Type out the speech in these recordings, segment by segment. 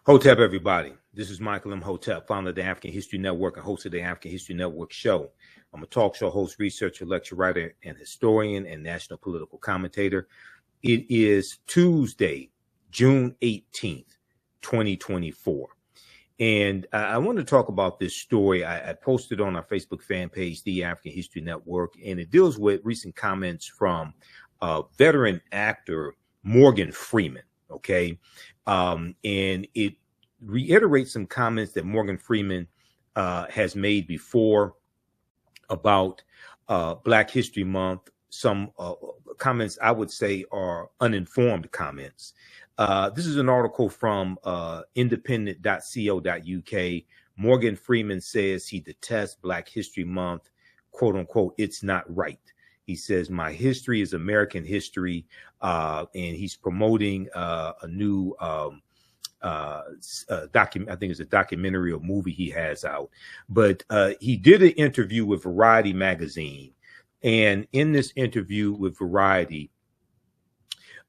Hotep, everybody. This is Michael Imhotep, founder of the African History Network and host of the African History Network show. I'm a talk show host, researcher, lecturer, writer, and historian, and national political commentator. It is Tuesday, June 18th, 2024. And I want to talk about this story. I posted on our Facebook fan page, the African History Network, and it deals with recent comments from veteran actor Morgan Freeman. Okay. And it reiterates some comments that Morgan Freeman has made before about Black History Month. Some comments I would say are uninformed comments. This is an article from independent.co.uk. Morgan Freeman says he detests Black History Month, quote unquote, it's not right. He says, my history is American history, and he's promoting a new document. I think it's a documentary or movie he has out. But he did an interview with Variety magazine. And in this interview with Variety,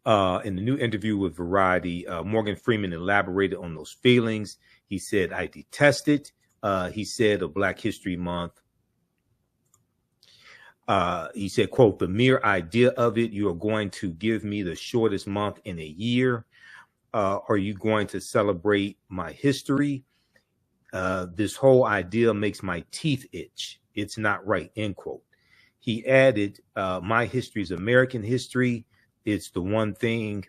in the new interview with Variety, Morgan Freeman elaborated on those feelings. He said, I detest it. He said of Black History Month, he said, quote, the mere idea of it, you are going to give me the shortest month in a year. Are you going to celebrate my history? This whole idea makes my teeth itch. It's not right, end quote. He added, my history is American history. It's the one thing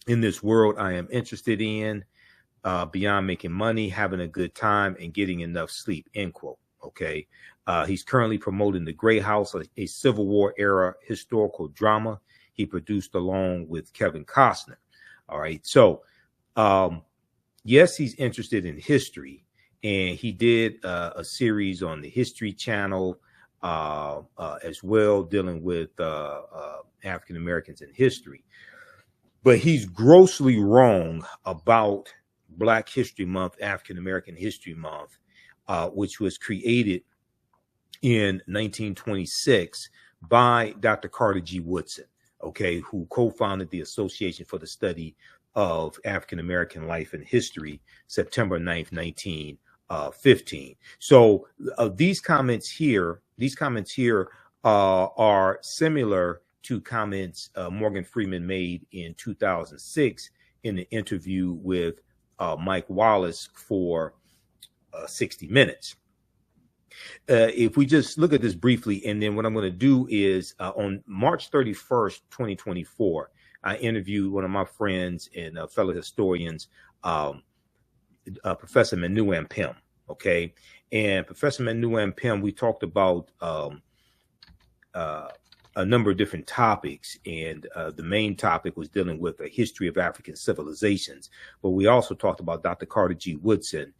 in this world I am interested in, beyond making money, having a good time, and getting enough sleep, end quote. Okay. He's currently promoting The Gray House, a Civil War era historical drama he produced along with Kevin Costner. All right. So, yes, he's interested in history, and he did a series on the History Channel as well, dealing with African Americans in history. But he's grossly wrong about Black History Month, African American History Month, which was created in 1926 by Dr. Carter G. Woodson, okay, who co-founded the Association for the Study of African American Life and History, September 9th, 1915. So these comments here are similar to comments Morgan Freeman made in 2006 in an interview with Mike Wallace for 60 Minutes. If we just look at this briefly, and then what I'm going to do is on March 31st, 2024, I interviewed one of my friends and fellow historians, Professor Manu Ampim. Okay. And Professor Manu Ampim, we talked about a number of different topics. And the main topic was dealing with a history of African civilizations. But we also talked about Dr. Carter G. Woodson,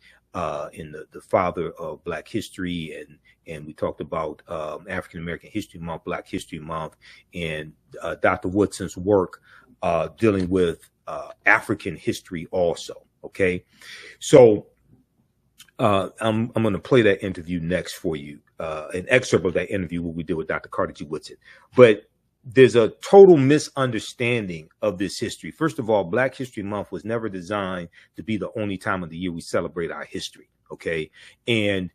in the father of Black history, and we talked about African American History Month, Black History Month, and Dr. Woodson's work dealing with African history also. Okay, so I'm going to play that interview next for you, an excerpt of that interview what we did with Dr. Carter G. Woodson. But there's a total misunderstanding of this history. First of all, Black History Month was never designed to be the only time of the year we celebrate our history. Okay. And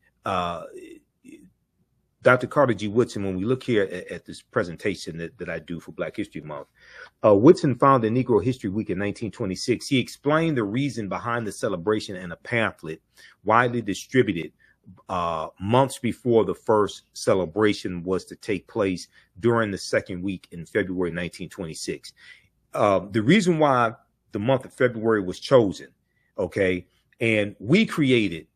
Dr. Carter G. Woodson, when we look here at this presentation that I do for Black History Month, Woodson founded Negro History Week in 1926. He explained the reason behind the celebration in a pamphlet widely distributed months before the first celebration was to take place during the second week in February 1926. The reason why the month of February was chosen, okay, and we created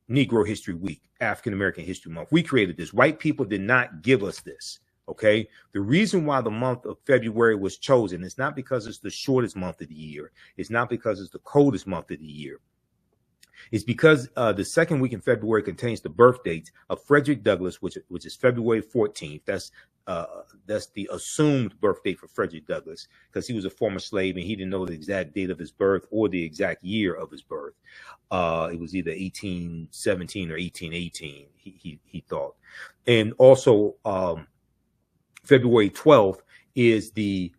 Negro History Week, African American History Month. We created this. White people did not give us this, okay? The reason why the month of February was chosen is not because it's the shortest month of the year. It's not because it's the coldest month of the year. It's because the second week in February contains the birth dates of Frederick Douglass, which is February 14th. That's the assumed birth date for Frederick Douglass, because he was a former slave and he didn't know the exact date of his birth or the exact year of his birth. It was either 1817 or 1818, he thought. And also February 12th is the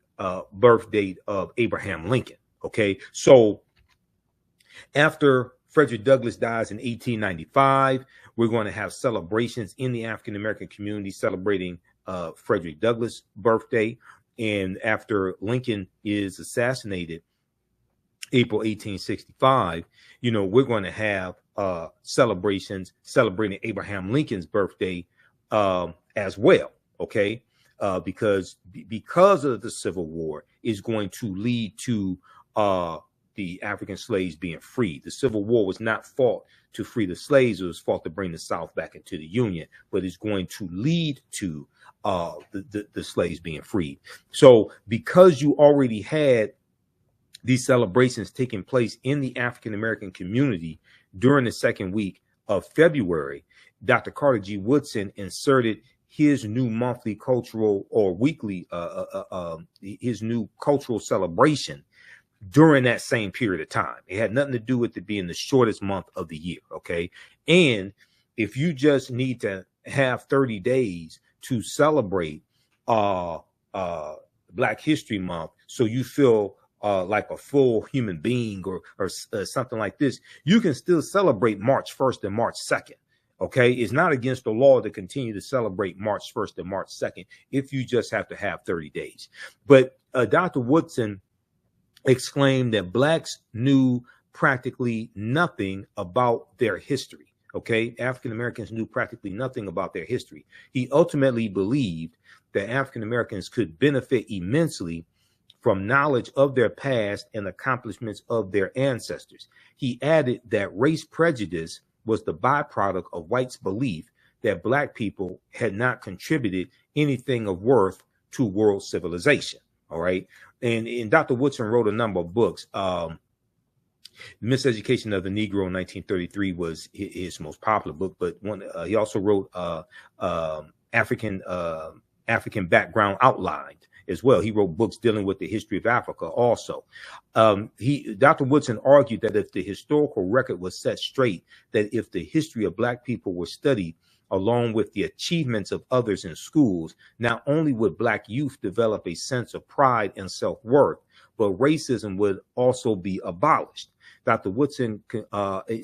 birth date of Abraham Lincoln. Okay, so After Frederick Douglass dies in 1895, we're going to have celebrations in the African American community celebrating Frederick Douglass' birthday. And after Lincoln is assassinated, April 1865, we're going to have celebrations celebrating Abraham Lincoln's birthday as well. Okay. Because of the Civil War is going to lead to the African slaves being freed. The Civil War was not fought to free the slaves. It was fought to bring the South back into the Union, but it's going to lead to the slaves being freed. So because you already had these celebrations taking place in the African American community during the second week of February, Dr. Carter G. Woodson inserted his new monthly cultural or weekly, his new cultural celebration during that same period of time. It had nothing to do with it being the shortest month of the year. Okay. And if you just need to have 30 days to celebrate Black History Month, so you feel like a full human being or something like this, you can still celebrate March 1st and March 2nd. Okay, it's not against the law to continue to celebrate March 1st and March 2nd if you just have to have 30 days. But Dr. Woodson exclaimed that Blacks knew practically nothing about their history. Okay, African Americans knew practically nothing about their history. He ultimately believed that African Americans could benefit immensely from knowledge of their past and accomplishments of their ancestors. He added that race prejudice was the byproduct of whites' belief that Black people had not contributed anything of worth to world civilization. All right. And Dr. Woodson wrote a number of books. Miseducation of the Negro in 1933 was his most popular book, but he also wrote African Background Outlined as well. He wrote books dealing with the history of Africa also. Dr. Woodson argued that if the historical record was set straight, that if the history of Black people were studied along with the achievements of others in schools, not only would Black youth develop a sense of pride and self-worth, but racism would also be abolished. Dr. Woodson,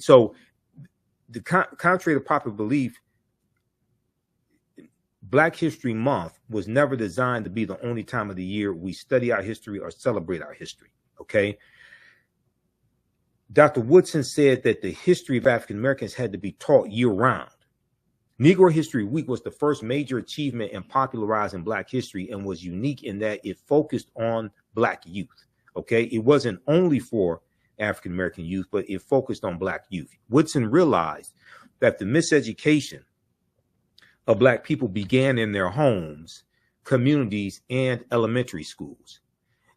so contrary to popular belief, Black History Month was never designed to be the only time of the year we study our history or celebrate our history. Okay. Dr. Woodson said that the history of African Americans had to be taught year round. Negro History Week was the first major achievement in popularizing Black history and was unique in that it focused on Black youth. Okay. It wasn't only for African American youth, but it focused on Black youth. Woodson realized that the miseducation of Black people began in their homes, communities, and elementary schools.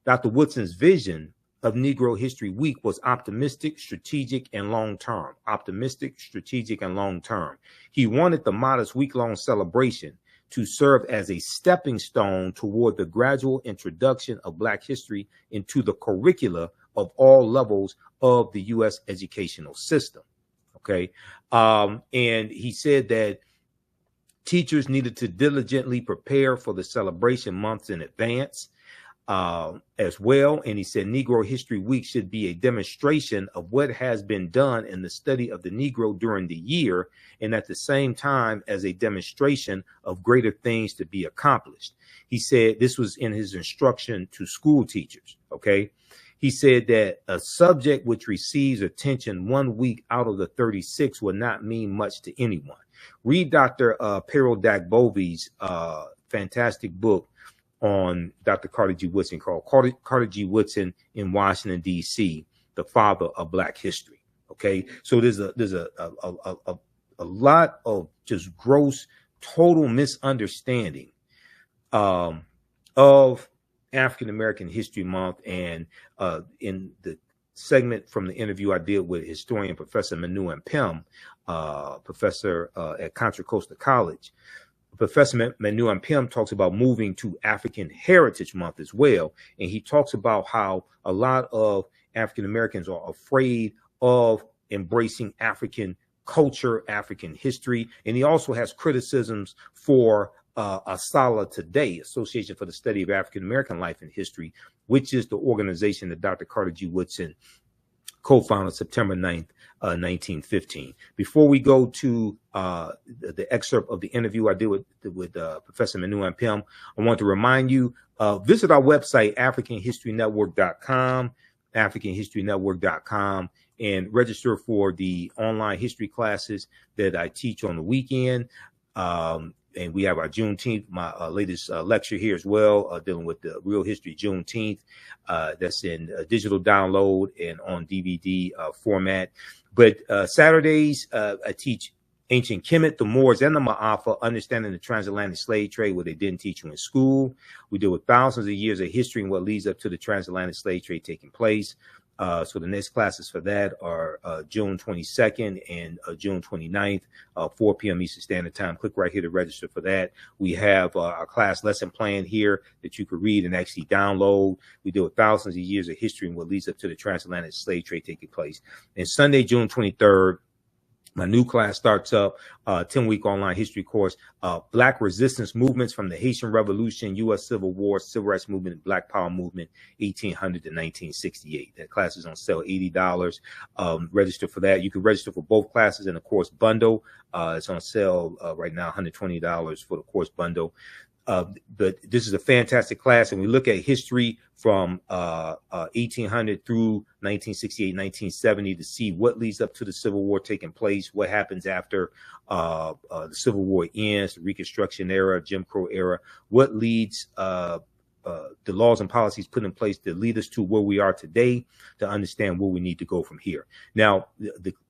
Dr. Woodson's vision of Negro History Week was optimistic, strategic, and long-term. Optimistic, strategic, and long-term. He wanted the modest week-long celebration to serve as a stepping stone toward the gradual introduction of Black history into the curricula of all levels of the U.S. educational system. Okay. And he said that teachers needed to diligently prepare for the celebration months in advance as well. And he said Negro History Week should be a demonstration of what has been done in the study of the Negro during the year, and at the same time as a demonstration of greater things to be accomplished. He said this was in his instruction to school teachers. Okay. He said that a subject which receives attention 1 week out of the 36 will not mean much to anyone. Read Dr. Peril Dagbovi's fantastic book on Dr. Carter G. Woodson called Carter G. Woodson in Washington, D.C., the father of Black history. Okay, so there's a lot of just gross, total misunderstanding of African American History Month. And in the segment from the interview I did with historian Professor Manu Ampim, professor at Contra Costa College, Professor Manu Ampim talks about moving to African Heritage Month as well. And he talks about how a lot of African Americans are afraid of embracing African culture, African history. And he also has criticisms for ASALH Today, Association for the Study of African American Life and History, which is the organization that Dr. Carter G. Woodson co-founded September 9th, 1915. Before we go to the excerpt of the interview I did with Professor Manu and Ampim, I want to remind you, visit our website, AfricanHistoryNetwork.com, AfricanHistoryNetwork.com, and register for the online history classes that I teach on the weekend. And we have our Juneteenth, my latest lecture here as well, dealing with the real history Juneteenth. That's in digital download and on DVD format. But Saturdays, I teach ancient Kemet, the Moors, and the Ma'afa, understanding the transatlantic slave trade, what they didn't teach you in school. We deal with thousands of years of history and what leads up to the transatlantic slave trade taking place. So the next classes for that are June 22nd and June 29th, 4 p.m. Eastern Standard Time. Click right here to register for that. We have our class lesson plan here that you could read and actually download. We deal with thousands of years of history and what leads up to the transatlantic slave trade taking place. And Sunday, June 23rd, my new class starts up, 10-week online history course, Black resistance movements from the Haitian Revolution, U.S. Civil War, Civil Rights Movement, Black Power Movement, 1800 to 1968. That class is on sale, $80. Register for that. You can register for both classes in the course bundle. It's on sale right now, $120 for the course bundle. But this is a fantastic class, and we look at history from 1800 through 1968, 1970 to see what leads up to the Civil War taking place, what happens after the Civil War ends, the Reconstruction era, Jim Crow era, what leads the laws and policies put in place to lead us to where we are today, to understand where we need to go from here. Now,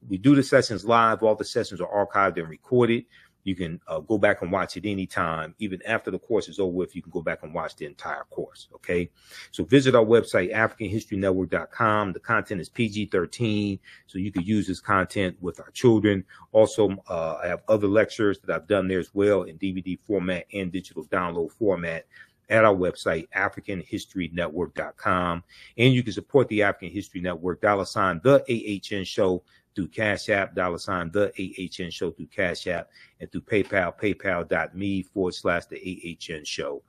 we do the sessions live. All the sessions are archived and recorded. You can go back and watch it anytime. Even after the course is over with, you can go back and watch the entire course, okay? So visit our website, AfricanHistoryNetwork.com. The content is PG-13, so you could use this content with our children. Also, I have other lectures that I've done there as well in DVD format and digital download format at our website, AfricanHistoryNetwork.com. And you can support the African History Network, $, the AHN Show, through Cash App, $, the AHN Show through Cash App, and through PayPal, paypal.me/the AHN Show.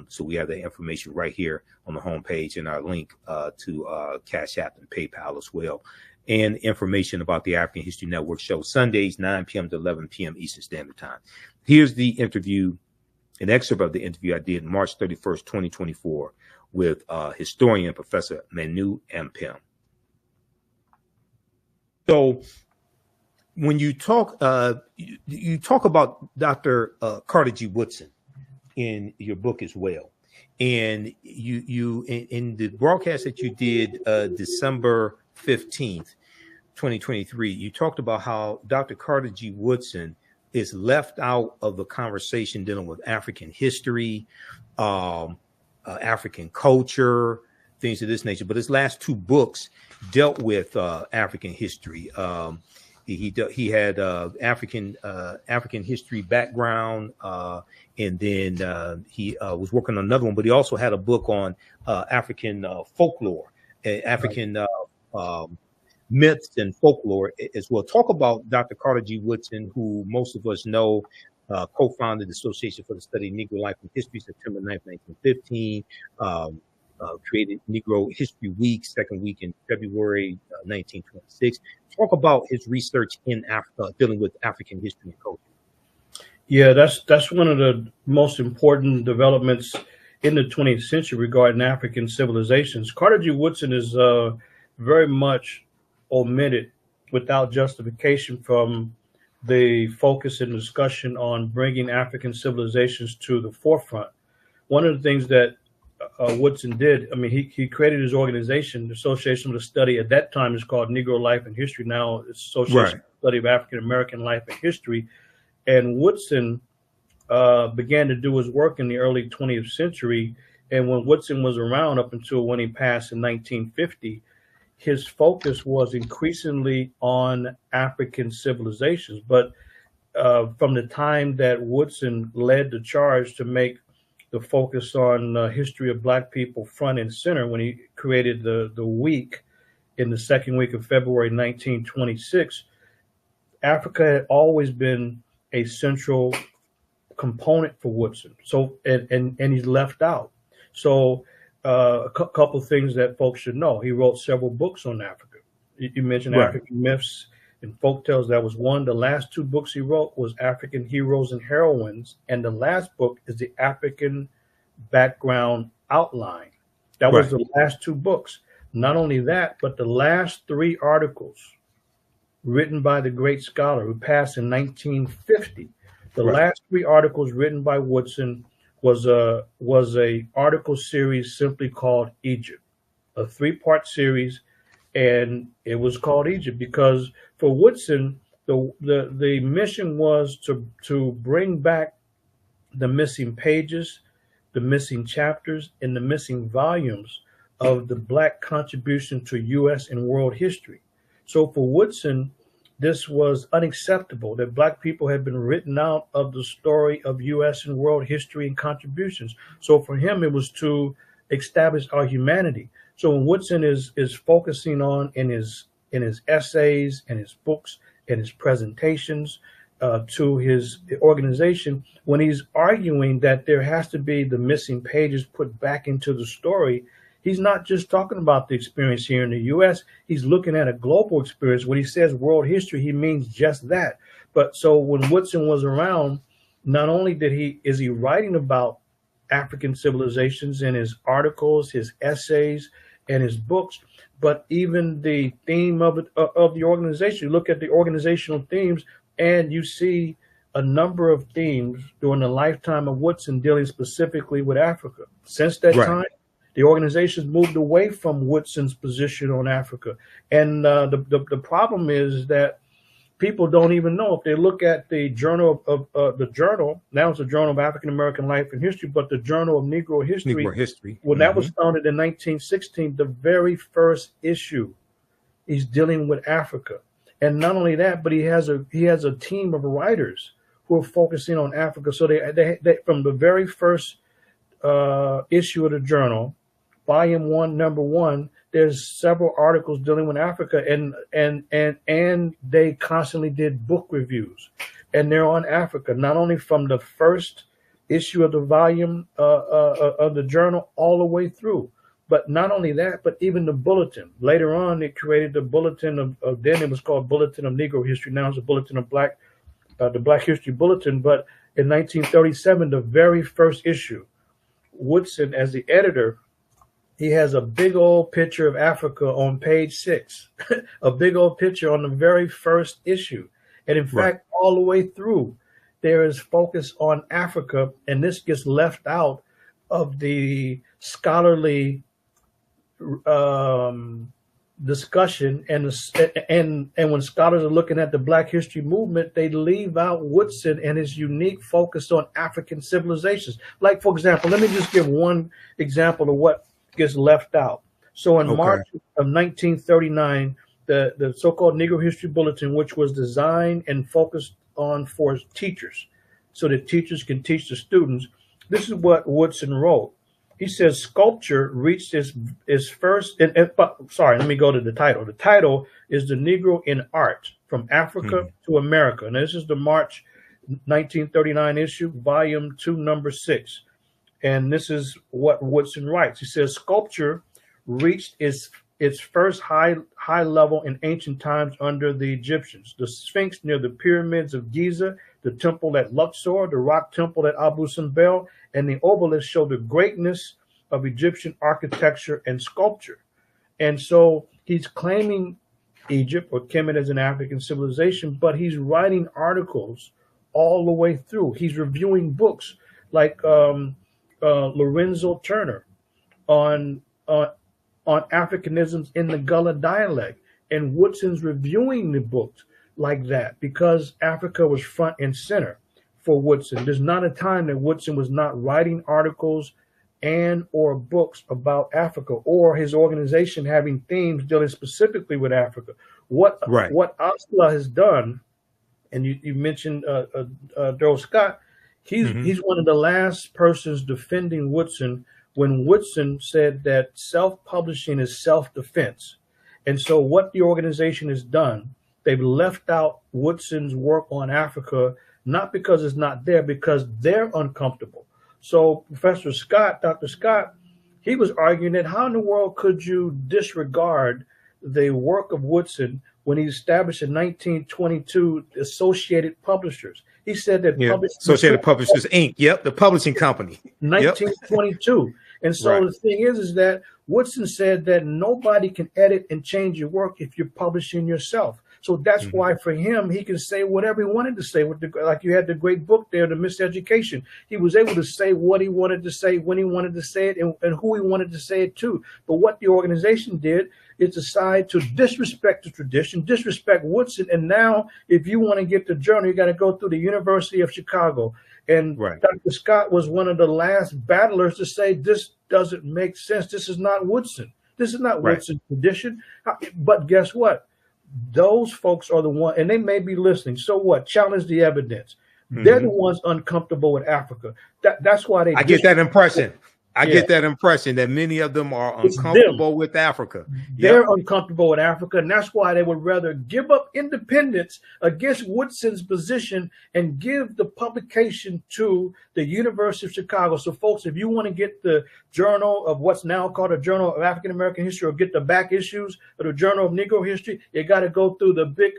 So we have the information right here on the homepage and our link to Cash App and PayPal as well. And information about the African History Network show, Sundays, 9 p.m. to 11 p.m. Eastern Standard Time. Here's the interview, an excerpt of the interview I did March 31st, 2024 with historian Professor Manu Ampim. So when you talk about Dr. Carter G. Woodson in your book as well, and you in the broadcast that you did December 15th, 2023, you talked about how Dr. Carter G. Woodson is left out of the conversation dealing with African history, African culture, things of this nature. But his last two books dealt with African history. He had African history background, and then he was working on another one. But he also had a book on African folklore, African myths and folklore as well. Talk about Dr. Carter G. Woodson, who most of us know, co-founded the Association for the Study of Negro Life and History, September 9th, 1915. Created Negro History Week, second week in February 1926. Talk about his research in Africa, dealing with African history and culture. Yeah, that's one of the most important developments in the 20th century regarding African civilizations. Carter G. Woodson is very much omitted without justification from the focus and discussion on bringing African civilizations to the forefront. One of the things that Woodson did, I mean, he created his organization, the Association for the Study. At that time, it's called Negro Life and History. Now it's Association for the Study of African American Life and History. And Woodson began to do his work in the early 20th century. And when Woodson was around up until when he passed in 1950, his focus was increasingly on African civilizations. But from the time that Woodson led the charge to make the focus on history of Black people front and center, when he created the week in the second week of February 1926, Africa had always been a central component for Woodson. So and he's left out. So a couple of things that folks should know: he wrote several books on Africa. You mentioned Right. African myths and folk tales. That was one. The last two books he wrote was African Heroes and Heroines, and the last book is the African Background Outline. That was Right. the last two books. Not only that, but the last three articles written by the great scholar who passed in 1950. The Right. last three articles written by Woodson was a article series simply called Egypt, a 3-part series, and it was called Egypt because for Woodson, the mission was to bring back the missing pages, the missing chapters, and the missing volumes of the Black contribution to U.S. and world history. So for Woodson, this was unacceptable that Black people had been written out of the story of U.S. and world history and contributions. So for him, it was to establish our humanity. So when Woodson is focusing on in his essays and his books and his presentations to his organization, when he's arguing that there has to be the missing pages put back into the story, he's not just talking about the experience here in the U.S. He's looking at a global experience. When he says world history, he means just that. But so when Woodson was around, not only is he writing about African civilizations in his articles, his essays, and his books, but even the theme of the organization. You look at the organizational themes, and you see a number of themes during the lifetime of Woodson dealing specifically with Africa. Since that Right. time, the organization's moved away from Woodson's position on Africa. And the problem is that people don't even know. If they look at the journal the journal, now it's a Journal of African American Life and History, but the Journal of Negro History, Negro history. when that was founded in 1916, the very first issue is dealing with Africa. And not only that, but he has a team of writers who are focusing on Africa. So they from the very first issue of the journal, volume 1, number 1, there's several articles dealing with Africa, and they constantly did book reviews, and they're on Africa, not only from the first issue of the volume of the journal all the way through. But not only that, but even the bulletin. Later on, they created the bulletin of then it was called Bulletin of Negro History. Now it's a Bulletin of the Black History Bulletin. But in 1937, the very first issue, Woodson, as the editor, he has a big old picture of Africa on page 6, a big old picture on the very first issue. And in fact, all the way through, there is focus on Africa, and this gets left out of the scholarly discussion. And when scholars are looking at the Black history movement, they leave out Woodson and his unique focus on African civilizations. Like, for example, let me just give one example of what gets left out. So in March of 1939, the so-called Negro History Bulletin, which was designed and focused on for teachers, so that teachers can teach the students, this is what Woodson wrote. He says, sculpture reached its first, sorry, let me go to the title. The title is The Negro in Art, From Africa to America. And this is the March 1939 issue, volume 2, number 6. And this is what Woodson writes. He says, sculpture reached its first high level in ancient times under the Egyptians. The Sphinx near the pyramids of Giza, the temple at Luxor, the rock temple at Abu Simbel, and the obelisk show the greatness of Egyptian architecture and sculpture. And so he's claiming Egypt or Kemet as an African civilization, but he's writing articles all the way through. He's reviewing books like Lorenzo Turner on Africanisms in the Gullah dialect, and Woodson's reviewing the books like that because Africa was front and center for Woodson. There's not a time that Woodson was not writing articles and or books about Africa, or his organization having themes dealing specifically with Africa. What Osla has done, and you mentioned Daryl Scott, he's one of the last persons defending Woodson when Woodson said that self-publishing is self-defense. And so what the organization has done, they've left out Woodson's work on Africa, not because it's not there, because they're uncomfortable. So Professor Scott, Dr. Scott, he was arguing that how in the world could you disregard the work of Woodson when he established in 1922 the Associated Publishers. He said that Associated Publishers Inc. Yep, the publishing company. 1922. And so the thing is that Woodson said that nobody can edit and change your work if you're publishing yourself. So that's why for him, he can say whatever he wanted to say. Like you had the great book there, The Miseducation. He was able to say what he wanted to say, when he wanted to say it, and who he wanted to say it to. But what the organization did is decide to disrespect the tradition, disrespect Woodson. And now if you want to get the journal, you got to go through the University of Chicago. And Dr. Scott was one of the last battlers to say, this doesn't make sense. This is not Woodson. This is not Woodson's tradition. But guess what? Those folks are the one, and they may be listening. So what? Challenge the evidence. They're the ones uncomfortable with Africa. That's why they. I get that impression. I get that impression that many of them are uncomfortable with Africa. They're uncomfortable with Africa, and that's why they would rather give up independence against Woodson's position and give the publication to the University of Chicago. So, folks, if you want to get the Journal of what's now called a Journal of African American History, or get the back issues of the Journal of Negro History, you got to go through the big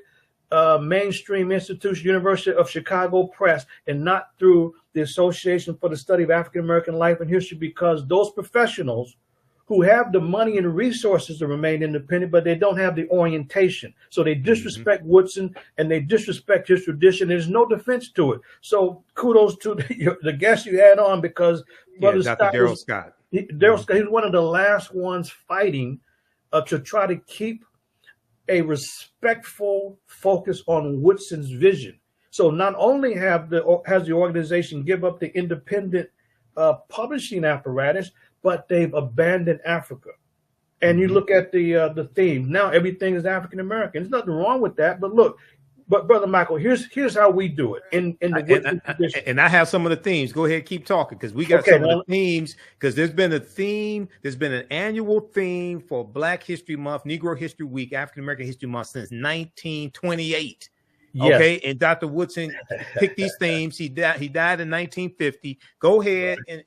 mainstream institution, University of Chicago Press, and not through the Association for the Study of African American Life and History, because those professionals who have the money and resources to remain independent, but they don't have the orientation. So they disrespect Woodson and they disrespect his tradition. There's no defense to it. So kudos to the guest you had on, because Brother Dr. Scott. Daryl Scott, he's one of the last ones fighting to try to keep a respectful focus on Woodson's vision. So not only has the organization give up the independent publishing apparatus, but they've abandoned Africa. And you look at the theme. Now everything is African American. There's nothing wrong with that. But look, Brother Michael, here's how we do it in the Woodson tradition. And I have some of the themes. Go ahead, keep talking, because we got some of the themes. Because there's been a theme. There's been an annual theme for Black History Month, Negro History Week, African American History Month since 1928. Yes. Okay, and Dr. Woodson picked these themes. He died in 1950. Go ahead and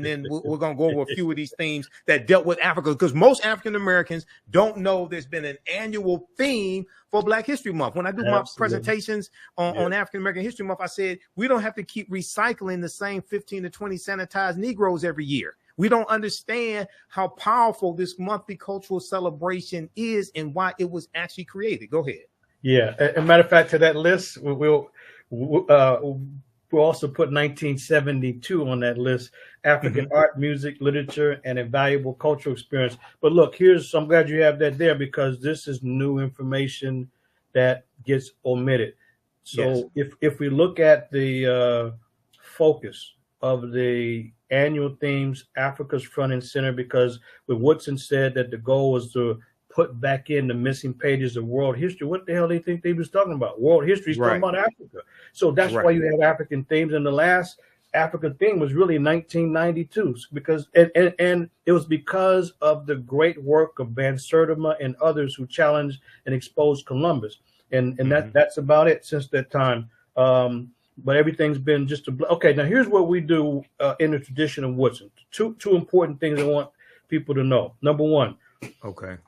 then we're going to go over a few of these themes that dealt with Africa, because most African Americans don't know there's been an annual theme for Black History Month. When I do my presentations on African American History Month, I said we don't have to keep recycling the same 15 to 20 sanitized Negroes every year. We don't understand how powerful this monthly cultural celebration is and why it was actually created. Go ahead. Yeah, as a matter of fact, to that list, we'll also put 1972 on that list: African art, music, literature, and a valuable cultural experience. But look, I'm glad you have that there, because this is new information that gets omitted. So if we look at the focus of the annual themes, Africa's front and center, because when Woodson said that the goal was to put back in the missing pages of world history, what the hell do you think they was talking about? World history is talking about Africa. So that's why you have African themes. And the last African theme was really 1992, because and it was because of the great work of Van Sertima and others who challenged and exposed Columbus. And that's about it since that time. But everything's been just okay. Now here's what we do in the tradition of Woodson. Two important things I want people to know. Number one,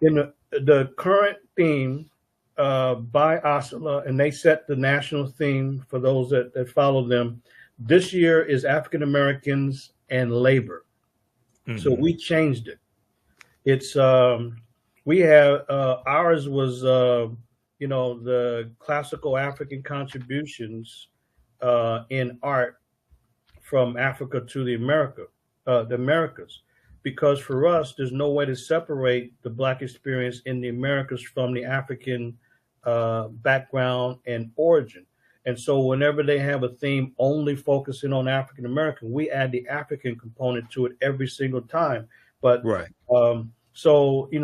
in the current theme by Osceola, and they set the national theme for those that follow them. This year is African Americans and labor. So we changed it. It's we have ours was the classical African contributions in art from Africa to the Americas. Because for us, there's no way to separate the Black experience in the Americas from the African background and origin. And so whenever they have a theme only focusing on African American, we add the African component to it every single time. But so they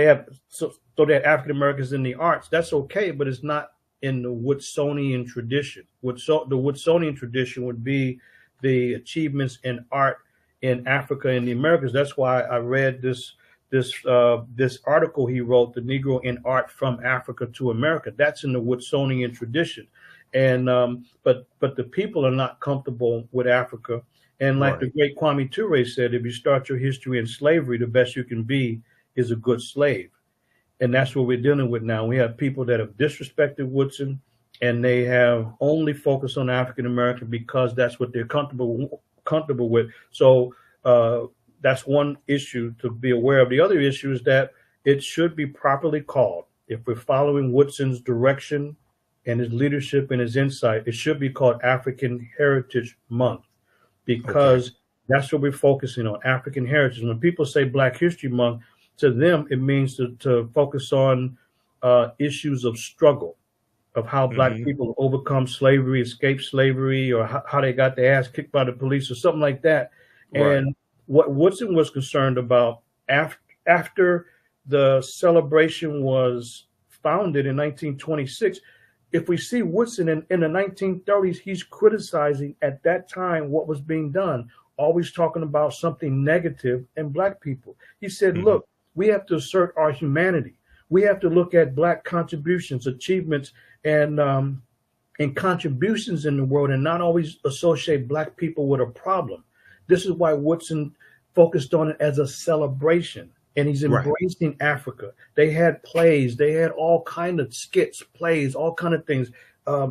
have African Americans in the arts. That's okay, but it's not in the Woodsonian tradition. The Woodsonian tradition would be the achievements in art in Africa and the Americas. That's why I read this article he wrote, "The Negro in Art from Africa to America." That's in the Woodsonian tradition, and but the people are not comfortable with Africa. And like the great Kwame Ture said, if you start your history in slavery, the best you can be is a good slave. And that's what we're dealing with now. We have people that have disrespected Woodson, and they have only focused on African American because that's what they're comfortable with. So that's one issue to be aware of. The other issue is that it should be properly called. If we're following Woodson's direction and his leadership and his insight, it should be called African Heritage Month, because that's what we're focusing on, African heritage. When people say Black History Month, to them, it means to focus on issues of struggle, of how Black people overcome slavery, escape slavery, or how they got their ass kicked by the police or something like that. Right. And what Woodson was concerned about after the celebration was founded in 1926, if we see Woodson in the 1930s, he's criticizing at that time what was being done, always talking about something negative in Black people. He said, look, we have to assert our humanity. We have to look at Black contributions, achievements, and contributions in the world, and not always associate Black people with a problem. This is why Woodson focused on it as a celebration. And he's embracing Africa. They had plays, they had all kind of skits, plays, all kind of things,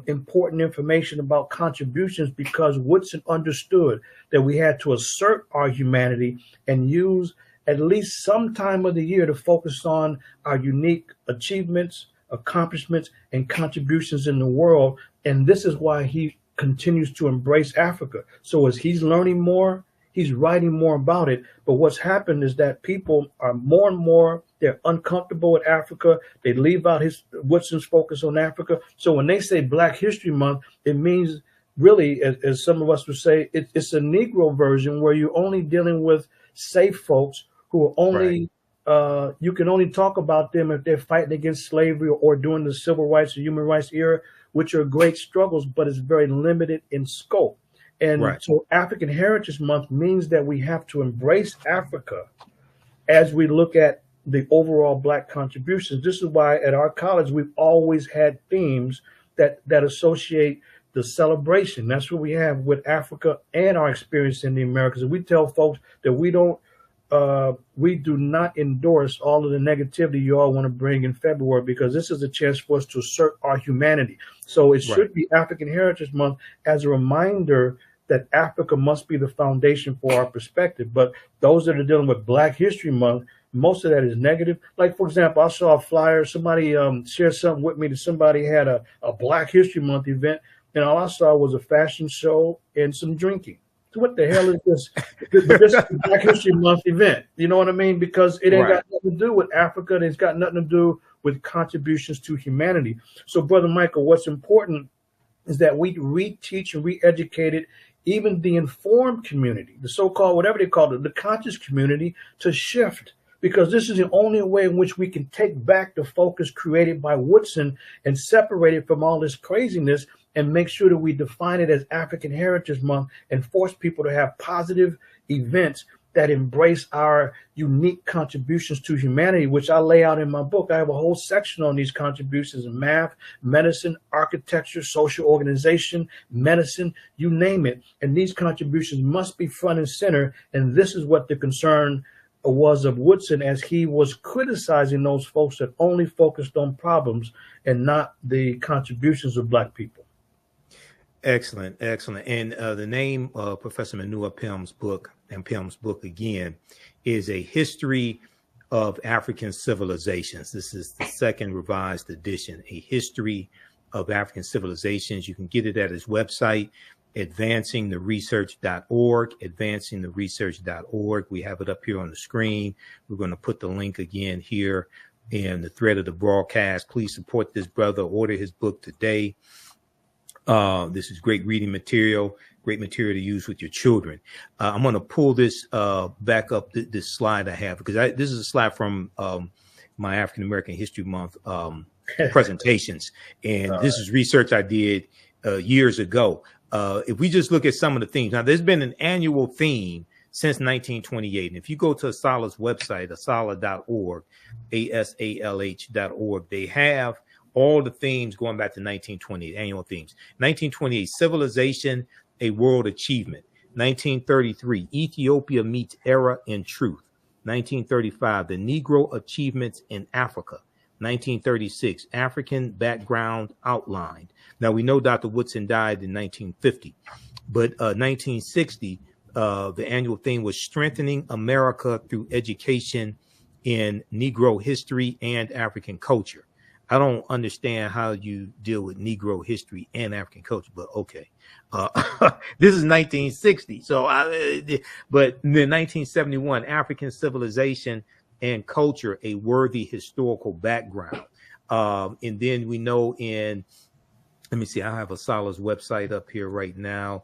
important information about contributions, because Woodson understood that we had to assert our humanity and use at least some time of the year to focus on our unique achievements, accomplishments, and contributions in the world. And this is why he continues to embrace Africa. So as he's learning more, he's writing more about it. But what's happened is that people are more and more, they're uncomfortable with Africa. They leave out Woodson's focus on Africa. So when they say Black History Month, it means really, as some of us would say, it's a Negro version where you're only dealing with safe folks who are only, you can only talk about them if they're fighting against slavery or during the civil rights or human rights era, which are great struggles, but it's very limited in scope. And so African Heritage Month means that we have to embrace Africa as we look at the overall Black contributions. This is why at our college, we've always had themes that associate the celebration. That's what we have with Africa and our experience in the Americas. And we tell folks that we do not endorse all of the negativity you all want to bring in February, because this is a chance for us to assert our humanity. So it should be African Heritage Month as a reminder that Africa must be the foundation for our perspective. But those that are dealing with Black History Month, most of that is negative. Like, for example, I saw a flyer, somebody shared something with me that somebody had a Black History Month event, and all I saw was a fashion show and some drinking. So what the hell is this? This is a Black History Month event. You know what I mean? Because it ain't got nothing to do with Africa, and it's got nothing to do with contributions to humanity. So, Brother Michael, what's important is that we reteach and re-educate even the informed community, the so-called, whatever they call it, the conscious community, to shift. Because this is the only way in which we can take back the focus created by Woodson and separate it from all this craziness, and make sure that we define it as African Heritage Month and force people to have positive events that embrace our unique contributions to humanity, which I lay out in my book. I have a whole section on these contributions in math, medicine, architecture, social organization, medicine, you name it. And these contributions must be front and center. And this is what the concern was of Woodson, as he was criticizing those folks that only focused on problems and not the contributions of Black people. Excellent, excellent. And the name of Professor Manu Ampim's book again, is A History of African Civilizations. This is the second revised edition, A History of African Civilizations. You can get it at his website, advancingtheresearch.org, advancingtheresearch.org. We have it up here on the screen. We're going to put the link again here in the thread of the broadcast. Please support this brother. Order his book today. This is great reading material, great material to use with your children. I'm going to pull this back up, this slide I have, because this is a slide from my African American History Month presentations. And this is research I did years ago. If we just look at some of the themes, now there's been an annual theme since 1928. And if you go to Asala's website, asala.org, asalh.org, they have all the themes going back to 1928, annual themes. 1928, Civilization, a World Achievement. 1933, Ethiopia Meets Era in Truth. 1935, The Negro Achievements in Africa. 1936, African Background Outlined. Now, we know Dr. Woodson died in 1950, but 1960, the annual theme was Strengthening America Through Education in Negro History and African Culture. I don't understand how you deal with Negro history and African culture, but okay. This is 1960. But in 1971, African Civilization and Culture, A Worthy Historical Background. And then we know let me see, I have a Sala's website up here right now.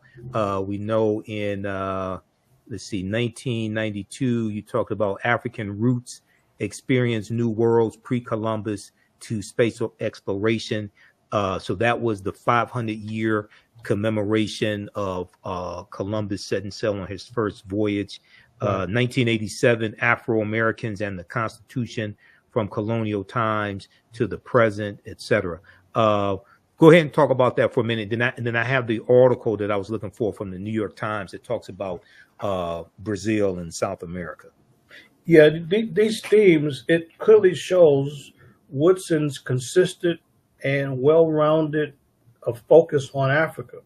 We know in, let's see, 1992, you talked about African Roots, Experience New Worlds, Pre-Columbus to Spatial Exploration. So that was the 500-year commemoration of Columbus setting sail on his first voyage. 1987, Afro-Americans and the Constitution from colonial times to the present, etc. Go ahead and talk about that for a minute. Then I have the article that I was looking for from the New York Times that talks about Brazil and South America. Yeah, these themes, it clearly shows Woodson's consistent and well-rounded focus on Africa.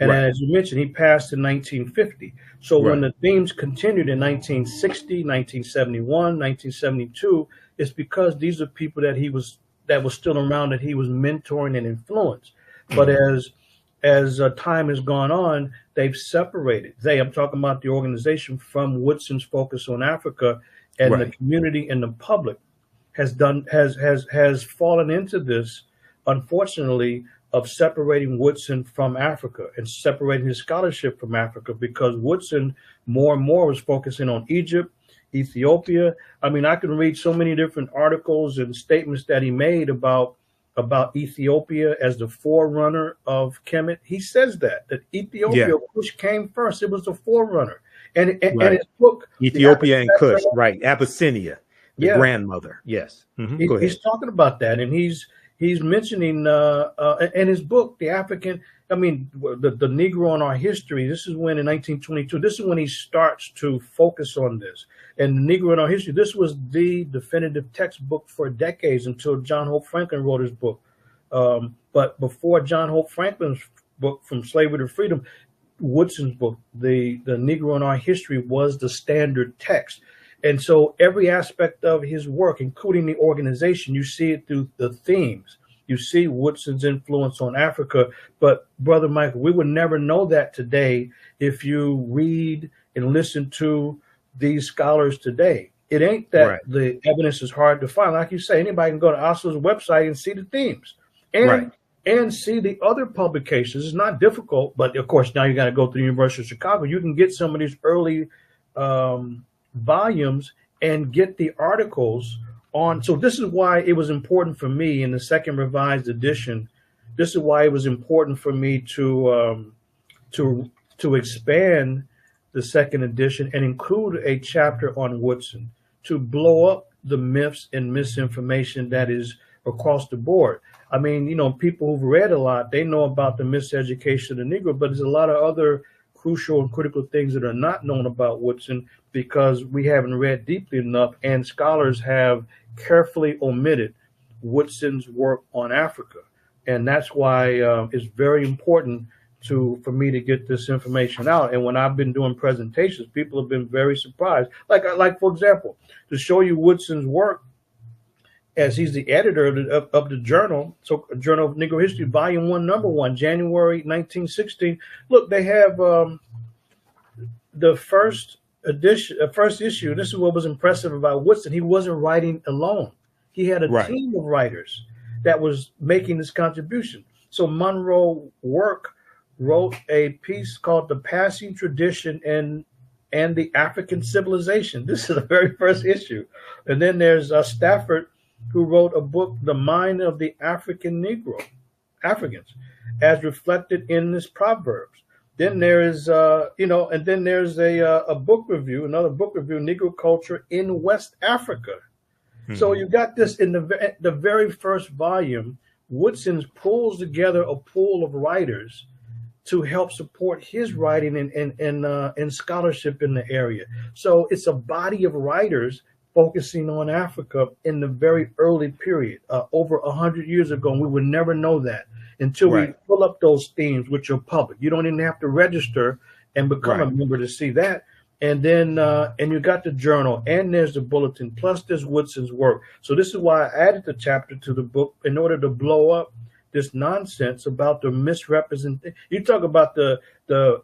And as you mentioned, he passed in 1950. So when the themes continued in 1960, 1971, 1972, it's because these are people that was still around, that he was mentoring and influenced. But as time has gone on, they've separated. I'm talking about the organization from Woodson's focus on Africa, and the community and the public has fallen into this, unfortunately, of separating Woodson from Africa and separating his scholarship from Africa, because Woodson more and more was focusing on Egypt, Ethiopia. I mean, I can read so many different articles and statements that he made about Ethiopia as the forerunner of Kemet. He says that Ethiopia, which came first, it was the forerunner. And his book, Ethiopia and Kush, Abyssinia, the grandmother. Yes. Mm-hmm. He's talking about that, and he's mentioning in his book, the Negro in Our History. This is when, in 1922, this is when he starts to focus on this. And the Negro in Our History, this was the definitive textbook for decades until John Hope Franklin wrote his book. But before John Hope Franklin's book, From Slavery to Freedom, Woodson's book, the Negro in Our History, was the standard text. And so every aspect of his work, including the organization, you see it through the themes. You see Woodson's influence on Africa. But Brother Michael, we would never know that today if you read and listen to these scholars today. It ain't that the evidence is hard to find. Like you say, anybody can go to Oslo's website and see the themes and see the other publications. It's not difficult, but of course, now you got to go to the University of Chicago. You can get some of these early volumes and get the articles on. So this is why it was important for me in the second revised edition. This is why it was important for me to expand the second edition and include a chapter on Woodson, to blow up the myths and misinformation that is across the board. I mean, people who've read a lot, they know about the miseducation of the Negro, but there's a lot of other crucial and critical things that are not known about Woodson because we haven't read deeply enough, and scholars have carefully omitted Woodson's work on Africa. And that's why it's very important for me to get this information out. And when I've been doing presentations, people have been very surprised. Like for example, to show you Woodson's work, as he's the editor of the journal, so Journal of Negro History, Volume 1, Number 1, January 1916. Look, they have the first issue. This is what was impressive about Woodson. He wasn't writing alone. He had a team of writers that was making this contribution. So Monroe wrote a piece called The Passing Tradition and the African Civilization. This is the very first issue. And then there's Stafford, who wrote a book, The Mind of the African Negro, Africans, as reflected in this Proverbs. Then there is, and then there's a book review, another book review, Negro Culture in West Africa. Mm-hmm. So you got this in the very first volume. Woodson pulls together a pool of writers to help support his writing and scholarship in the area. So it's a body of writers focusing on Africa in the very early period, over 100 years ago. And we would never know that until we pull up those themes, which are public. You don't even have to register and become a member to see that. And then, and you got the journal, and there's the bulletin, plus there's Woodson's work. So this is why I added the chapter to the book, in order to blow up this nonsense about the misrepresentation. You talk about the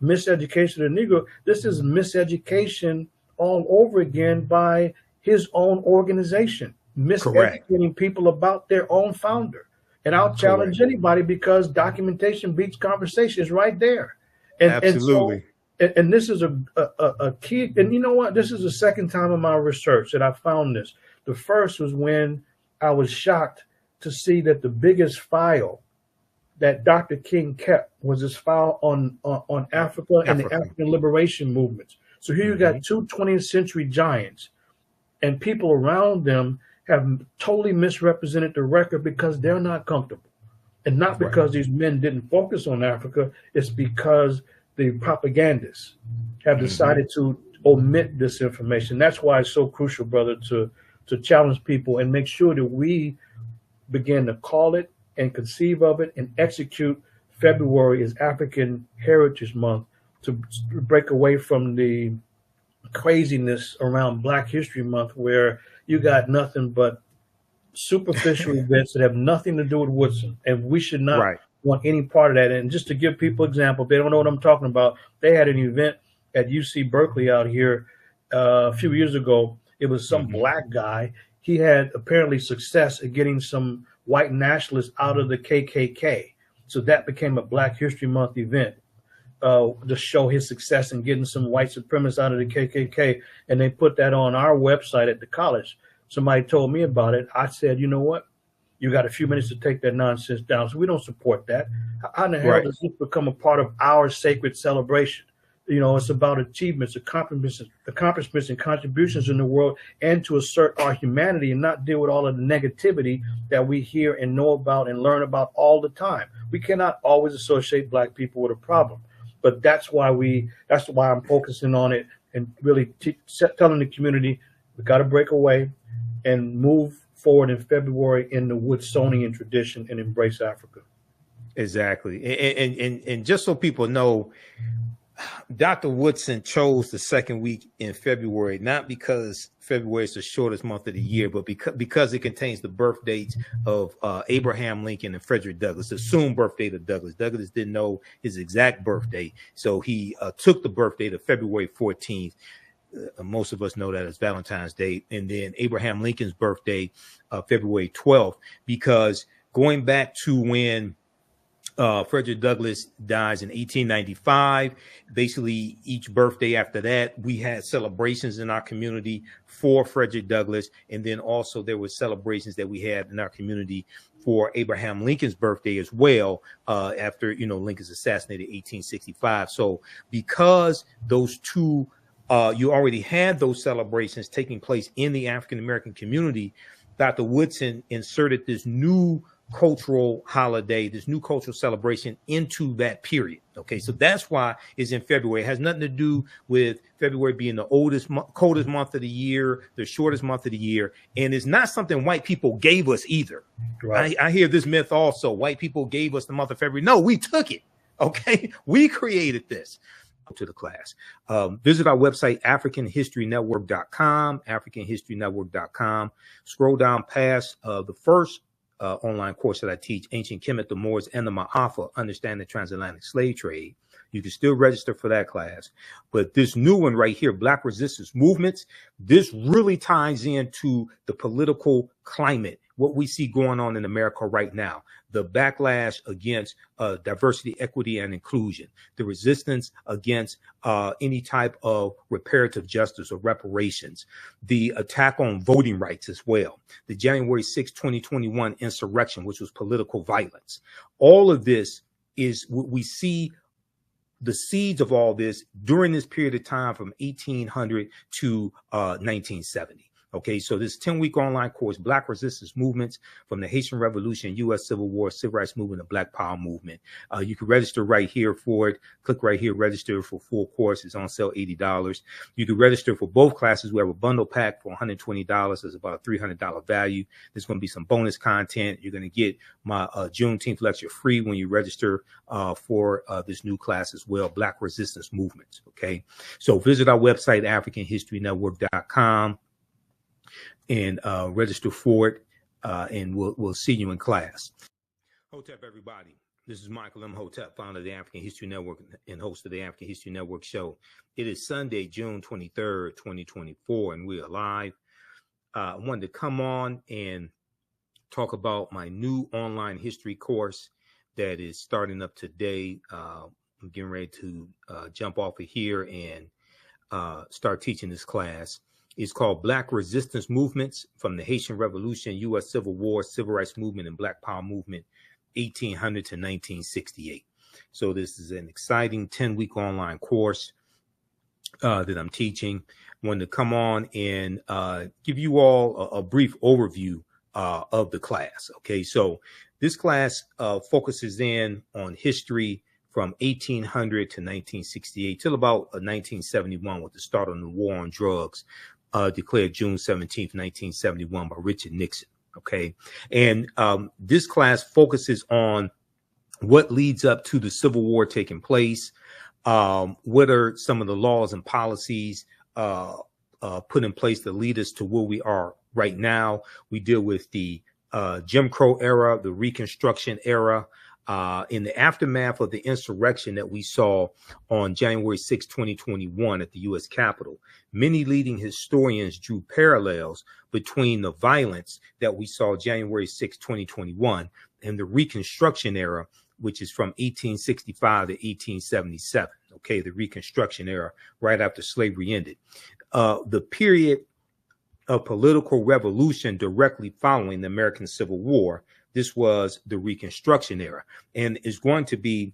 miseducation of the Negro. This is miseducation all over again by his own organization, miseducating people about their own founder. And I'll challenge anybody, because documentation beats conversation is right there. And, absolutely. And this is a key. And you know what? This is the second time in my research that I found this. The first was when I was shocked to see that the biggest file that Dr. King kept was his file on Africa and the African liberation movements. So here you got two 20th century giants, and people around them have totally misrepresented the record because they're not comfortable. And not because these men didn't focus on Africa, it's because the propagandists have decided to omit this information. That's why it's so crucial, brother, to challenge people and make sure that we begin to call it and conceive of it and execute February as African Heritage Month, to break away from the craziness around Black History Month, where you got nothing but superficial events that have nothing to do with Woodson, and we should not want any part of that. And just to give people example, if they don't know what I'm talking about, they had an event at UC Berkeley out here a few years ago. It was some black guy. He had apparently success at getting some white nationalists out of the KKK. So that became a Black History Month event to show his success in getting some white supremacists out of the KKK. And they put that on our website at the college. Somebody told me about it. I said, you know what? You got a few minutes to take that nonsense down. So we don't support that. How in the hell does this become a part of our sacred celebration? You know, it's about achievements, accomplishments and contributions in the world, and to assert our humanity and not deal with all of the negativity that we hear and know about and learn about all the time. We cannot always associate Black people with a problem, but that's why I'm focusing on it and really telling the community we got to break away and move forward in February in the Woodsonian tradition and embrace Africa. Exactly. And just so people know, Dr. Woodson chose the second week in February, not because February is the shortest month of the year, but because it contains the birth dates of Abraham Lincoln and Frederick Douglass, the assumed birth date of Douglass. Douglass didn't know his exact birthday, so he took the birth date of February 14th. Most of us know that as Valentine's Day. And then Abraham Lincoln's birthday, February 12th, because going back to when Frederick Douglass dies in 1895, basically each birthday after that, we had celebrations in our community for Frederick Douglass. And then also there were celebrations that we had in our community for Abraham Lincoln's birthday as well, after, Lincoln's assassinated in 1865. So because those two you already had those celebrations taking place in the African-American community, Dr. Woodson inserted this new cultural holiday, this new cultural celebration into that period. Okay, so that's why it's in February. It has nothing to do with February being the coldest month of the year, the shortest month of the year. And it's not something white people gave us either. Right. I hear this myth also. White people gave us the month of February. No, we took it. Okay, we created this. To the class. Visit our website, AfricanHistoryNetwork.com, AfricanHistoryNetwork.com. Scroll down past the first online course that I teach, Ancient Kemet, the Moors, and the Ma'afa, Understanding the Transatlantic Slave Trade. You can still register for that class. But this new one right here, Black Resistance Movements, this really ties into the political climate, what we see going on in America right now, the backlash against diversity, equity, and inclusion, the resistance against any type of reparative justice or reparations, the attack on voting rights as well, the January 6, 2021 insurrection, which was political violence. All of this is what we see. The seeds of all this during this period of time from 1800 to 1970. Okay, so this 10-week online course, Black Resistance Movements from the Haitian Revolution, U.S. Civil War, Civil Rights Movement, and Black Power Movement. You can register right here for it. Click right here, register for full course. It's on sale, $80. You can register for both classes. We have a bundle pack for $120. It's about a $300 value. There's going to be some bonus content. You're going to get my Juneteenth lecture free when you register for this new class as well, Black Resistance Movements. Okay, so visit our website, AfricanHistoryNetwork.com. and register for it, and we'll see you in class. Hotep, everybody. This is Michael Imhotep, founder of the African History Network and host of the African History Network show. It is Sunday, June 23rd, 2024, and we are live. I wanted to come on and talk about my new online history course that is starting up today. I'm getting ready to jump off of here and start teaching this class. It's called Black Resistance Movements from the Haitian Revolution, U.S. Civil War, Civil Rights Movement, and Black Power Movement, 1800 to 1968. So this is an exciting 10-week online course that I'm teaching. I wanted to come on and give you all a brief overview of the class. Okay, so this class focuses in on history from 1800 to 1968 till about 1971 with the start of the war on drugs. Declared June 17th, 1971 by Richard Nixon. Okay. And this class focuses on what leads up to the Civil War taking place. What are some of the laws and policies put in place that lead us to where we are right now? We deal with the Jim Crow era, the Reconstruction era, in the aftermath of the insurrection that we saw on January 6, 2021 at the U.S. Capitol. Many leading historians drew parallels between the violence that we saw January 6, 2021 and the Reconstruction era, which is from 1865 to 1877. Okay, the Reconstruction era, right after slavery ended. The period of political revolution directly following the American Civil War. This was the Reconstruction era, and is going to be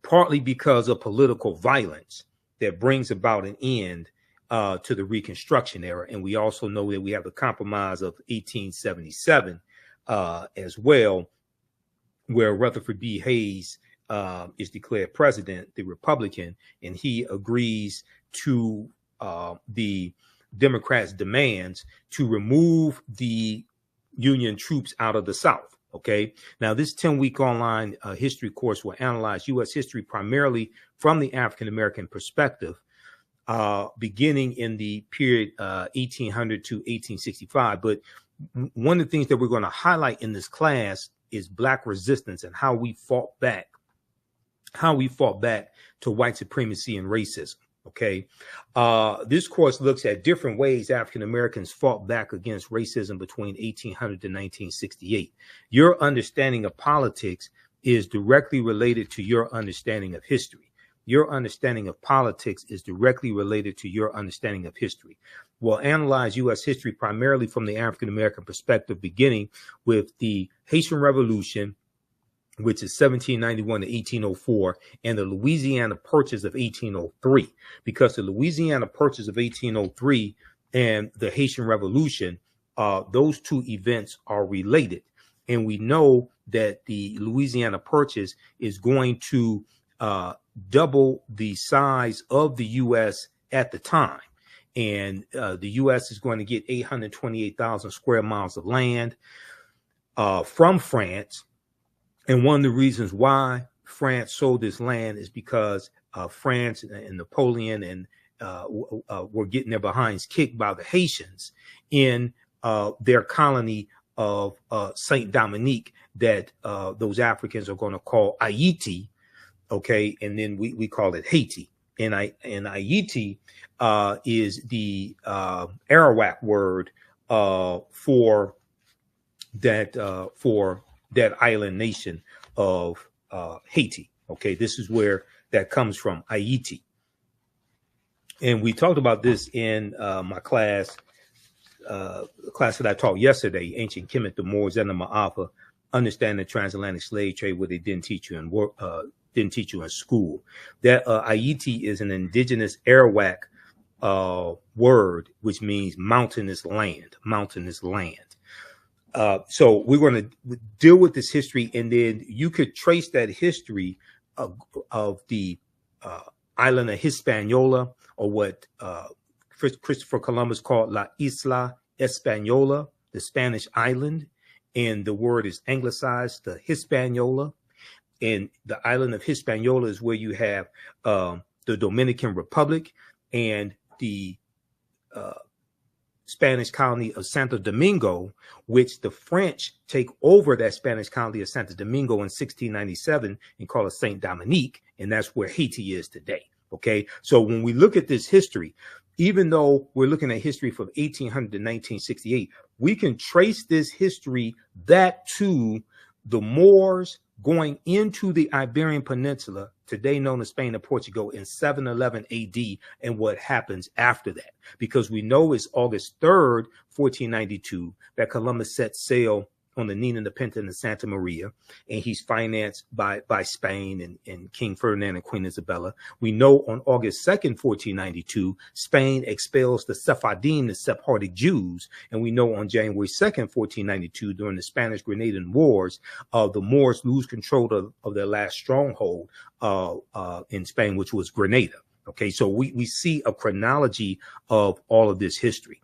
partly because of political violence that brings about an end to the Reconstruction era. And we also know that we have the Compromise of 1877 as well, where Rutherford B. Hayes is declared president, the Republican, and he agrees to the Democrats' demands to remove the Union troops out of the South. Okay. Now, this 10-week online history course will analyze U.S. history primarily from the African-American perspective, beginning in the period 1800 to 1865. But one of the things that we're going to highlight in this class is Black resistance and how we fought back to white supremacy and racism. Okay. This course looks at different ways African Americans fought back against racism between 1800 to 1968. Your understanding of politics is directly related to your understanding of history. Your understanding of politics is directly related to your understanding of history. We'll analyze U.S. history primarily from the African American perspective, beginning with the Haitian Revolution, which is 1791 to 1804, and the Louisiana Purchase of 1803, because the Louisiana Purchase of 1803 and the Haitian Revolution, those two events are related. And we know that the Louisiana Purchase is going to double the size of the U.S. at the time. And the U.S. is going to get 828,000 square miles of land from France. And one of the reasons why France sold this land is because France and Napoleon and were getting their behinds kicked by the Haitians in their colony of Saint Dominique that those Africans are going to call Haiti. Okay, and then we call it Haiti. And Haiti is the Arawak word for that island nation of Haiti. Okay, this is where that comes from, Haiti. And we talked about this in my class, the class that I taught yesterday, Ancient Kemet, the Moors, and the Ma'afa, Understanding the Transatlantic Slave Trade, what they didn't teach you in work, didn't teach you in school. That Haiti is an indigenous Arawak word, which means mountainous land, mountainous land. So we're going to deal with this history, and then you could trace that history of the island of Hispaniola, or what Christopher Columbus called La Isla Española, the Spanish island, and the word is anglicized to Hispaniola. And the island of Hispaniola is where you have the Dominican Republic and the Spanish colony of Santo Domingo, which the French take over that Spanish colony of Santo Domingo in 1697 and call it Saint Dominique, and that's where Haiti is today. Okay, so when we look at this history, even though we're looking at history from 1800 to 1968, we can trace this history back to the Moors going into the Iberian Peninsula, today known as Spain and Portugal, in 711 AD, and what happens after that. Because we know it's August 3rd, 1492, that Columbus set sail on the Nina, the Pinta, and the Santa Maria, and he's financed by Spain and King Ferdinand and Queen Isabella. We know on August 2nd, 1492, Spain expels the Sephardim, the Sephardic Jews, and we know on January 2nd, 1492, during the Spanish-Grenadian Wars, the Moors lose control of their last stronghold in Spain, which was Grenada. Okay, so we see a chronology of all of this history.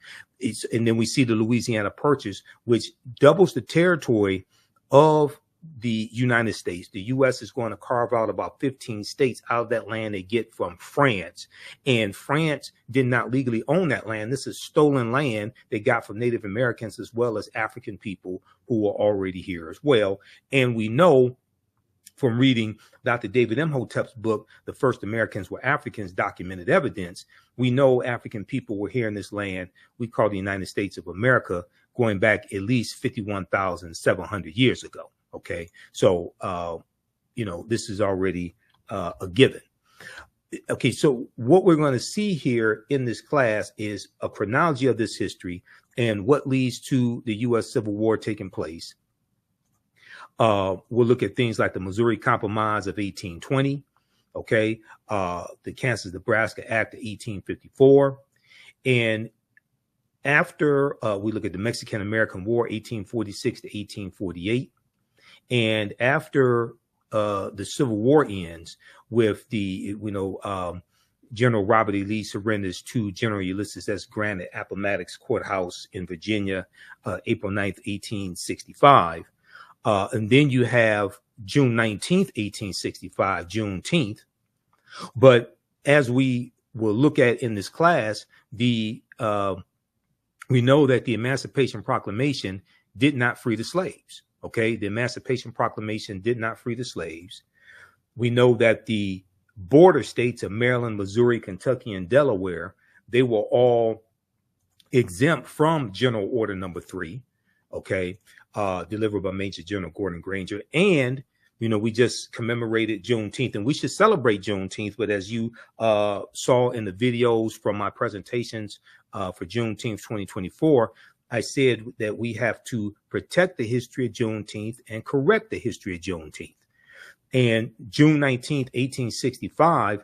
And then we see the Louisiana Purchase, which doubles the territory of the United States. The U.S. is going to carve out about 15 states out of that land they get from France. And France did not legally own that land. This is stolen land they got from Native Americans as well as African people who were already here as well. And we know from reading Dr. David Imhotep's book, The First Americans Were Africans, Documented Evidence, we know African people were here in this land we call the United States of America, going back at least 51,700 years ago. Okay, so, this is already a given. Okay, so what we're going to see here in this class is a chronology of this history and what leads to the U.S. Civil War taking place. We'll look at things like the Missouri Compromise of 1820, okay, the Kansas-Nebraska Act of 1854. And after we look at the Mexican-American War, 1846 to 1848. And after the Civil War ends with the, General Robert E. Lee surrenders to General Ulysses S. Grant at Appomattox Courthouse in Virginia, April 9th, 1865. And then you have June 19th, 1865, Juneteenth. But as we will look at in this class, we know that the Emancipation Proclamation did not free the slaves. Okay, the Emancipation Proclamation did not free the slaves. We know that the border states of Maryland, Missouri, Kentucky, and Delaware, they were all exempt from General Order Number 3. Okay, delivered by Major General Gordon Granger. And, we just commemorated Juneteenth, and we should celebrate Juneteenth. But as you saw in the videos from my presentations for Juneteenth 2024, I said that we have to protect the history of Juneteenth and correct the history of Juneteenth. And June 19th, 1865,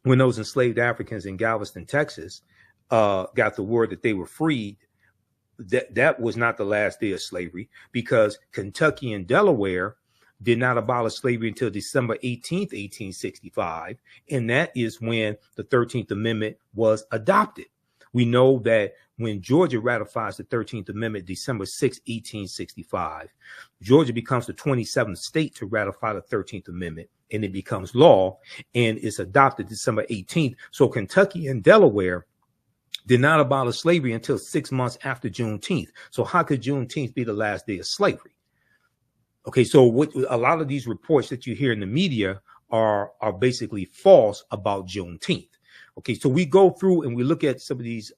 when those enslaved Africans in Galveston, Texas, got the word that they were freed, that was not the last day of slavery, because Kentucky and Delaware did not abolish slavery until December 18th, 1865. And that is when the 13th Amendment was adopted. We know that when Georgia ratifies the 13th Amendment, December 6, 1865, Georgia becomes the 27th state to ratify the 13th Amendment, and it becomes law, and it's adopted December 18th. So Kentucky and Delaware did not abolish slavery until 6 months after Juneteenth. So how could Juneteenth be the last day of slavery? Okay, so what a lot of these reports that you hear in the media are basically false about Juneteenth. Okay, so we go through and we look at some of these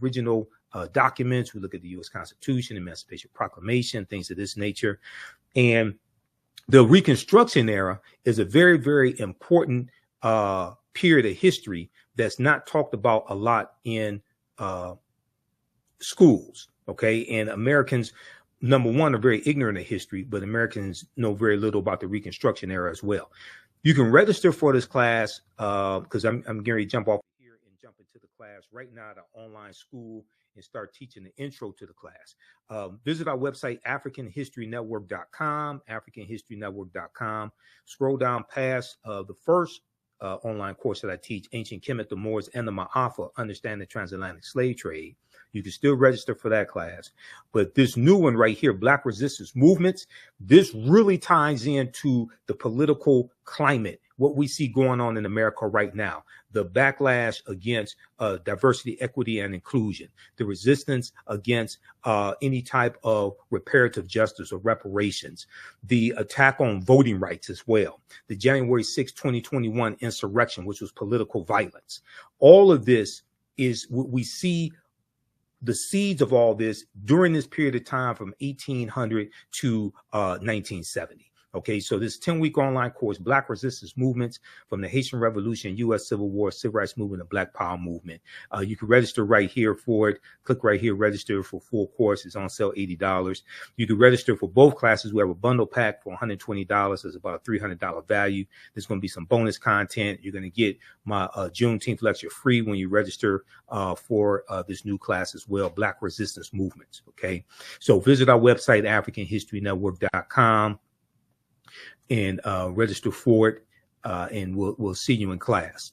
original documents. We look at the U.S. Constitution, Emancipation Proclamation, things of this nature. And the Reconstruction era is a very, very important period of history that's not talked about a lot in schools. Okay, and Americans, number one, are very ignorant of history, but Americans know very little about the Reconstruction era as well. You can register for this class because I'm going to jump off here and jump into the class. class right now at our online school and start teaching the intro to the class. Visit our website, AfricanHistoryNetwork.com, AfricanHistoryNetwork.com. Scroll down past the first online course that I teach, Ancient Kemet, the Moors, and the Ma'afa, Understand the Transatlantic Slave Trade. You can still register for that class. But this new one right here, Black Resistance Movements, this really ties into the political climate, what we see going on in America right now, the backlash against diversity, equity, and inclusion, the resistance against any type of reparative justice or reparations, the attack on voting rights as well, the January 6, 2021 insurrection, which was political violence. All of this is what we see. The seeds of all this during this period of time from 1800 to 1970. Okay, so this 10-week online course, Black Resistance Movements from the Haitian Revolution, U.S. Civil War, Civil Rights Movement, and Black Power Movement. You can register right here for it. Click right here, register for full course. It's on sale, $80. You can register for both classes. We have a bundle pack for $120. It's about a $300 value. There's going to be some bonus content. You're going to get my Juneteenth lecture free when you register for this new class as well, Black Resistance Movements. Okay, so visit our website, AfricanHistoryNetwork.com. and register for it, and we'll see you in class.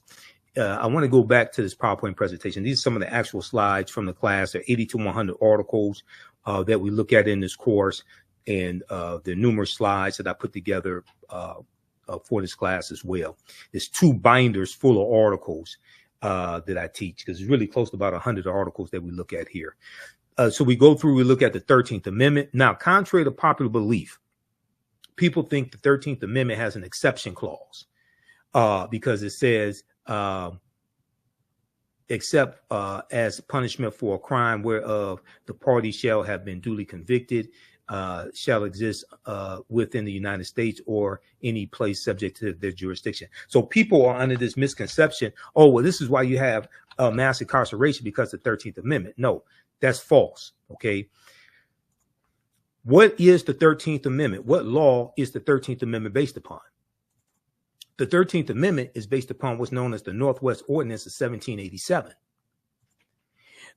I want to go back to this PowerPoint presentation. These are some of the actual slides from the class. There are 80 to 100 articles that we look at in this course, and there are numerous slides that I put together for this class as well. There's 2 binders full of articles that I teach, because it's really close to about 100 articles that we look at here. So we go through, we look at the 13th Amendment. Now, contrary to popular belief, people think the 13th Amendment has an exception clause because it says, except as punishment for a crime whereof the party shall have been duly convicted, shall exist within the United States or any place subject to their jurisdiction. So people are under this misconception, oh, well, this is why you have mass incarceration, because of the 13th Amendment. No, that's false, okay? What is the 13th Amendment? What law is the 13th Amendment based upon? The 13th Amendment is based upon what's known as the Northwest Ordinance of 1787.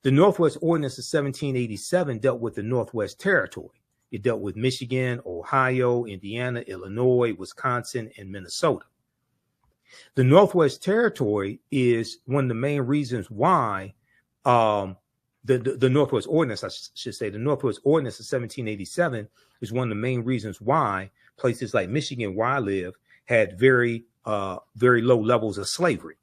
The Northwest Ordinance of 1787 dealt with the Northwest Territory. It dealt with Michigan, Ohio, Indiana, Illinois, Wisconsin, and Minnesota. The Northwest Territory is one of the main reasons why the Northwest Ordinance, I should say, the Northwest Ordinance of 1787 is one of the main reasons why places like Michigan, where I live, had very low levels of slavery,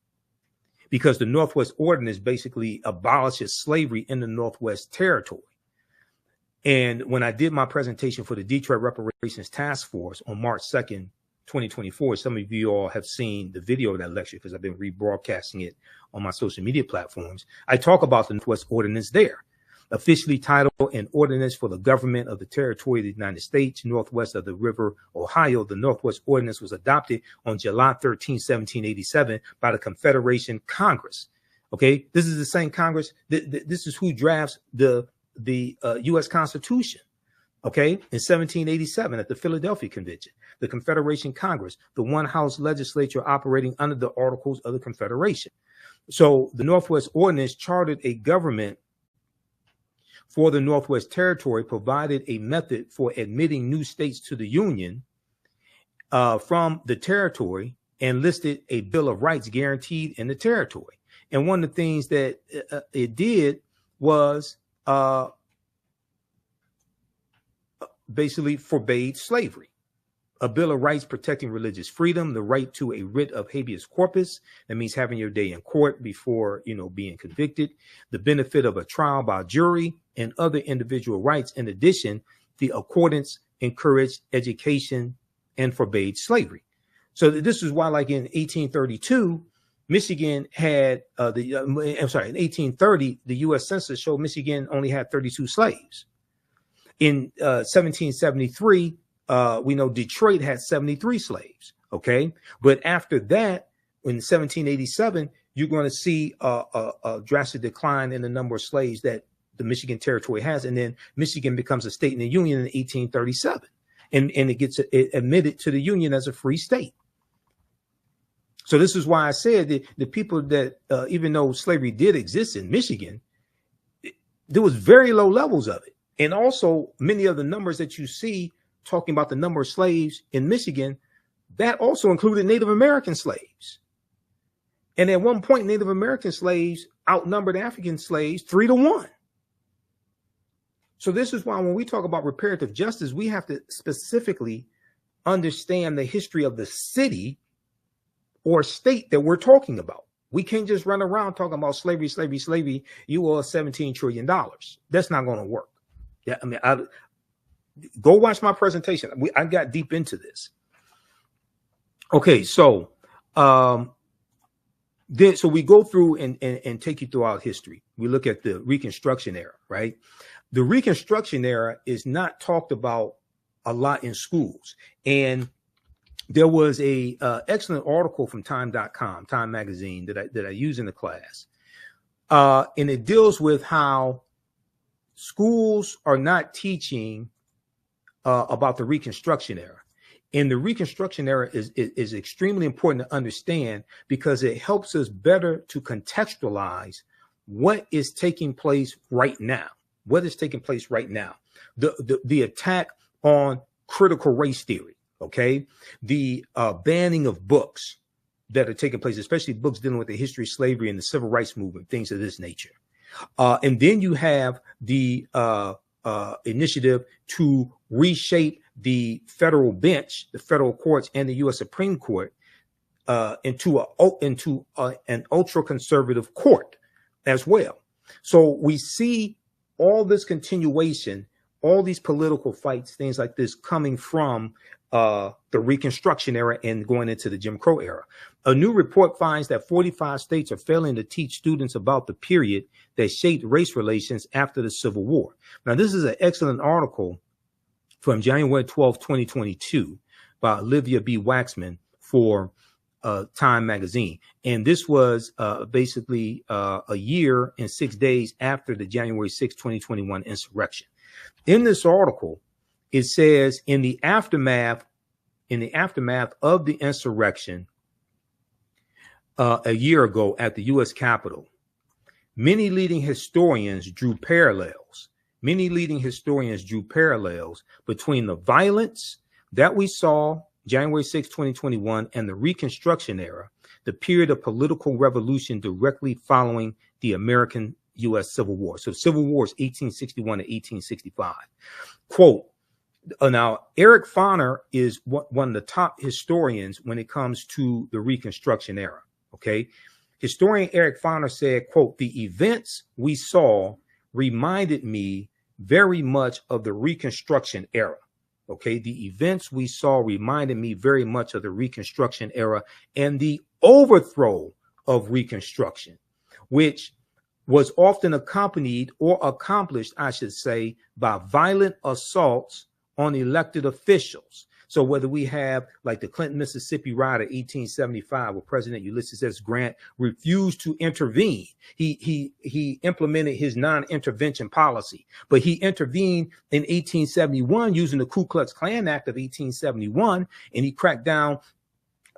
because the Northwest Ordinance basically abolishes slavery in the Northwest Territory. And when I did my presentation for the Detroit Reparations Task Force on March 2nd, 2024, some of you all have seen the video of that lecture because I've been rebroadcasting it on my social media platforms. I talk about the Northwest Ordinance there, officially titled An Ordinance for the Government of the Territory of the United States, Northwest of the River Ohio. The Northwest Ordinance was adopted on July 13, 1787 by the Confederation Congress. Okay, this is the same Congress. This is who drafts the U.S. Constitution. Okay, in 1787 at the Philadelphia Convention, the Confederation Congress, the one house legislature operating under the Articles of the Confederation. So the Northwest Ordinance chartered a government for the Northwest Territory, provided a method for admitting new states to the Union from the territory, and listed a Bill of Rights guaranteed in the territory. And one of the things that it did was basically forbade slavery. A Bill of Rights protecting religious freedom, the right to a writ of habeas corpus, that means having your day in court before, being convicted, the benefit of a trial by jury, and other individual rights. In addition, the accordance encouraged education and forbade slavery. So this is why, like in 1832, Michigan had in 1830, the U.S. Census showed Michigan only had 32 slaves. In 1773, we know Detroit had 73 slaves. Okay, but after that, in 1787, you're going to see a drastic decline in the number of slaves that the Michigan Territory has, and then Michigan becomes a state in the Union in 1837, and it gets admitted to the Union as a free state. So this is why I said that the people that, even though slavery did exist in Michigan, there was very low levels of it. And also many of the numbers that you see talking about the number of slaves in Michigan, that also included Native American slaves. And at one point, Native American slaves outnumbered African slaves 3-1. So this is why when we talk about reparative justice, we have to specifically understand the history of the city or state that we're talking about. We can't just run around talking about slavery, slavery, slavery. You owe us $17 trillion. That's not going to work. Yeah, I mean, go watch my presentation. I got deep into this. Okay, so so we go through and take you throughout history. We look at the Reconstruction era, right? The Reconstruction era is not talked about a lot in schools. And there was a excellent article from time.com, Time magazine, that I use in the class. And it deals with how schools are not teaching about the Reconstruction era. And the Reconstruction era is extremely important to understand because it helps us better to contextualize what is taking place right now. What is taking place right now? The attack on critical race theory, okay? The banning of books that are taking place, especially books dealing with the history of slavery and the civil rights movement, things of this nature. And then you have the initiative to reshape the federal bench, the federal courts, and the U.S. Supreme Court into an ultra-conservative court as well. So we see all this continuation, all these political fights, things like this coming from the Reconstruction era and going into the Jim Crow era. A new report finds that 45 states are failing to teach students about the period that shaped race relations after the Civil War. Now, this is an excellent article from January 12, 2022 by Olivia B. Waxman for Time magazine. And this was basically a year and 6 days after the January 6, 2021 insurrection. In this article, it says in the aftermath of the insurrection a year ago at the U.S. Capitol, many leading historians drew parallels between the violence that we saw January 6, 2021 and the Reconstruction era, the period of political revolution directly following the American U.S. Civil War. So Civil War is 1861 to 1865. Quote, now, Eric Foner is one of the top historians when it comes to the Reconstruction era. Okay. Historian Eric Foner said, quote, the events we saw reminded me very much of the Reconstruction era. Okay. The events we saw reminded me very much of the Reconstruction era and the overthrow of Reconstruction, which was often accompanied or accomplished, I should say, by violent assaults on elected officials. So whether we have like the Clinton, Mississippi riot of 1875, where President Ulysses S. Grant refused to intervene. He implemented his non-intervention policy, but he intervened in 1871 using the Ku Klux Klan Act of 1871, and he cracked down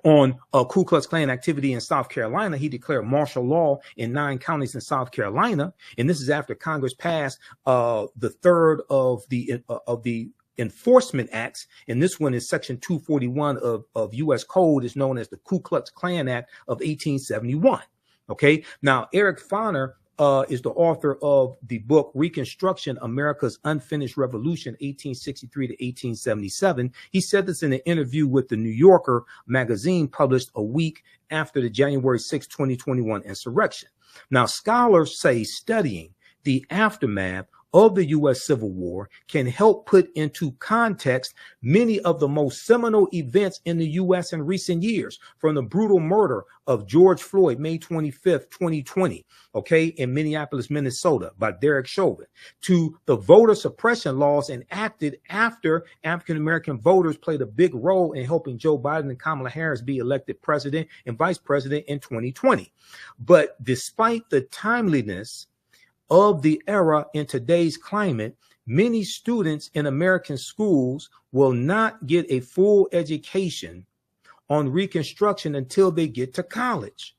on Ku Klux Klan activity in South Carolina. He declared martial law in 9 counties in South Carolina, and this is after Congress passed the third of the enforcement acts, and this one is section 241 of U.S. Code, is known as the Ku Klux Klan Act of 1871. Okay, now Eric Foner is the author of the book Reconstruction, America's Unfinished Revolution, 1863 to 1877. He said this in an interview with the New Yorker magazine published a week after the January 6, 2021 insurrection. Now, scholars say studying the aftermath of the U.S. Civil War can help put into context many of the most seminal events in the U.S. in recent years, from the brutal murder of George Floyd, May 25th, 2020, okay, in Minneapolis, Minnesota, by Derek Chauvin, to the voter suppression laws enacted after African-American voters played a big role in helping Joe Biden and Kamala Harris be elected president and vice president in 2020. But despite the timeliness of the era in today's climate, many students in American schools will not get a full education on Reconstruction until they get to college.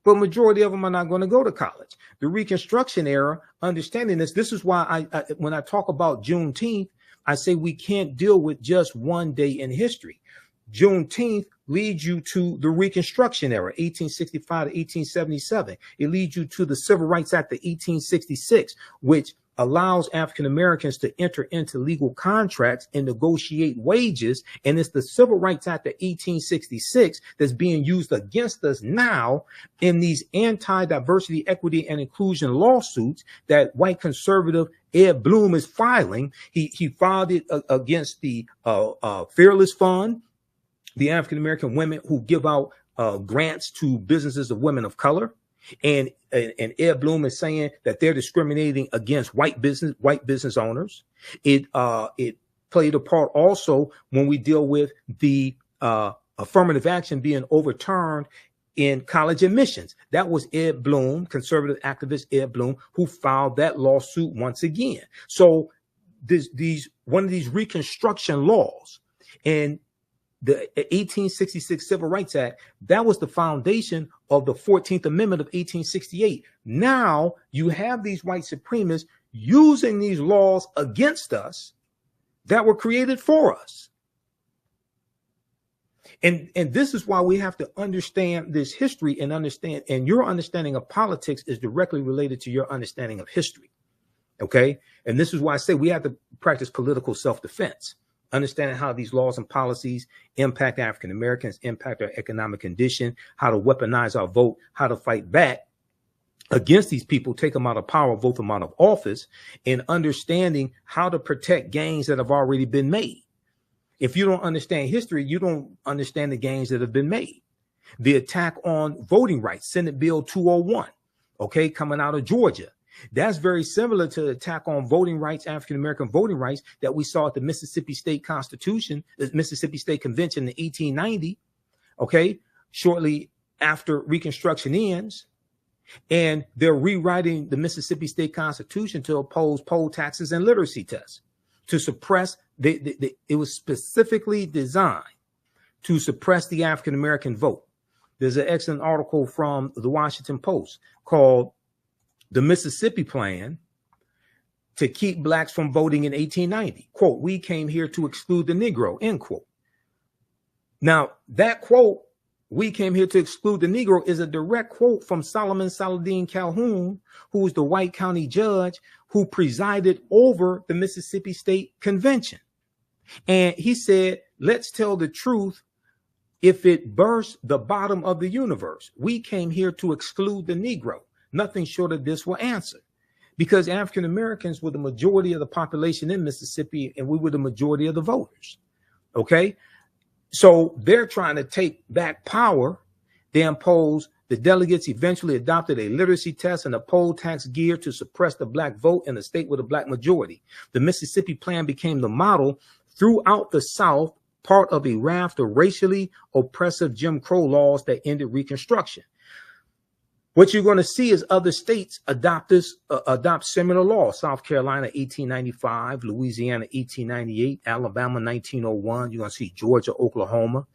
But majority of them are not going to go to college. The Reconstruction era, understanding this is why when I talk about Juneteenth, I say we can't deal with just one day in history. Juneteenth leads you to the Reconstruction era, 1865 to 1877. It leads you to the Civil Rights Act of 1866, which allows African Americans to enter into legal contracts and negotiate wages. And it's the Civil Rights Act of 1866 that's being used against us now in these anti-diversity, equity, and inclusion lawsuits that white conservative Ed Bloom is filing. He filed it against the Fearless Fund, the African American women who give out grants to businesses of women of color. And Ed Bloom is saying that they're discriminating against white business owners. It played a part also when we deal with the affirmative action being overturned in college admissions. That was Ed Bloom, conservative activist Ed Bloom, who filed that lawsuit once again. So one of these Reconstruction laws and the 1866 Civil Rights Act, that was the foundation of the 14th Amendment of 1868. Now you have these white supremacists using these laws against us that were created for us. And this is why we have to understand this history and understand, and your understanding of politics is directly related to your understanding of history. Okay. And this is why I say we have to practice political self-defense. Understanding how these laws and policies impact African Americans, impact our economic condition, how to weaponize our vote, how to fight back against these people, take them out of power, vote them out of office, and understanding how to protect gains that have already been made. If you don't understand history, you don't understand the gains that have been made. The attack on voting rights, Senate Bill 201, okay, coming out of Georgia. That's very similar to the attack on voting rights, African-American voting rights that we saw at the Mississippi State Constitution, the Mississippi State Convention in 1890, okay, shortly after Reconstruction ends. And they're rewriting the Mississippi State Constitution to oppose poll taxes and literacy tests, to suppress, it was specifically designed to suppress the African-American vote. There's an excellent article from the Washington Post called The Mississippi Plan to Keep Blacks from Voting in 1890. Quote, "We came here to exclude the Negro," end quote. Now, that quote, "We came here to exclude the Negro," is a direct quote from Solomon Saladin Calhoun, who was the white county judge who presided over the Mississippi State Convention. And he said, "Let's tell the truth. If it bursts the bottom of the universe, we came here to exclude the Negro. Nothing short of this will answer." Because African Americans were the majority of the population in Mississippi, and we were the majority of the voters. Okay. So they're trying to take back power. They imposed, the delegates eventually adopted a literacy test and a poll tax geared to suppress the black vote in a state with a black majority. The Mississippi Plan became the model throughout the South, part of a raft of racially oppressive Jim Crow laws that ended Reconstruction. What you're going to see is other states adopt similar laws. South Carolina, 1895, Louisiana, 1898, Alabama, 1901. You're going to see Georgia, Oklahoma.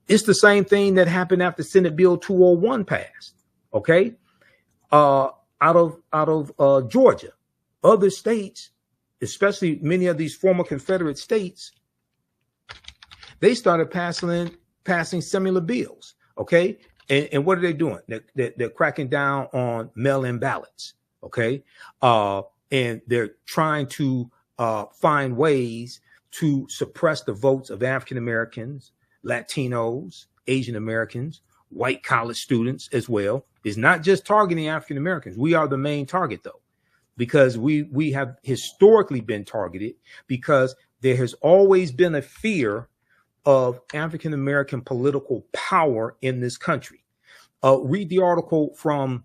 It's the same thing that happened after Senate Bill 201 passed. Okay. Out of Georgia, other states, especially many of these former Confederate states, they started passing similar bills. Okay. And what are they doing? They're cracking down on mail-in ballots, okay? And they're trying to find ways to suppress the votes of African Americans, Latinos, Asian Americans, white college students as well. It's not just targeting African Americans. We are the main target, though, because we have historically been targeted because there has always been a fear of African American political power in this country. Read the article from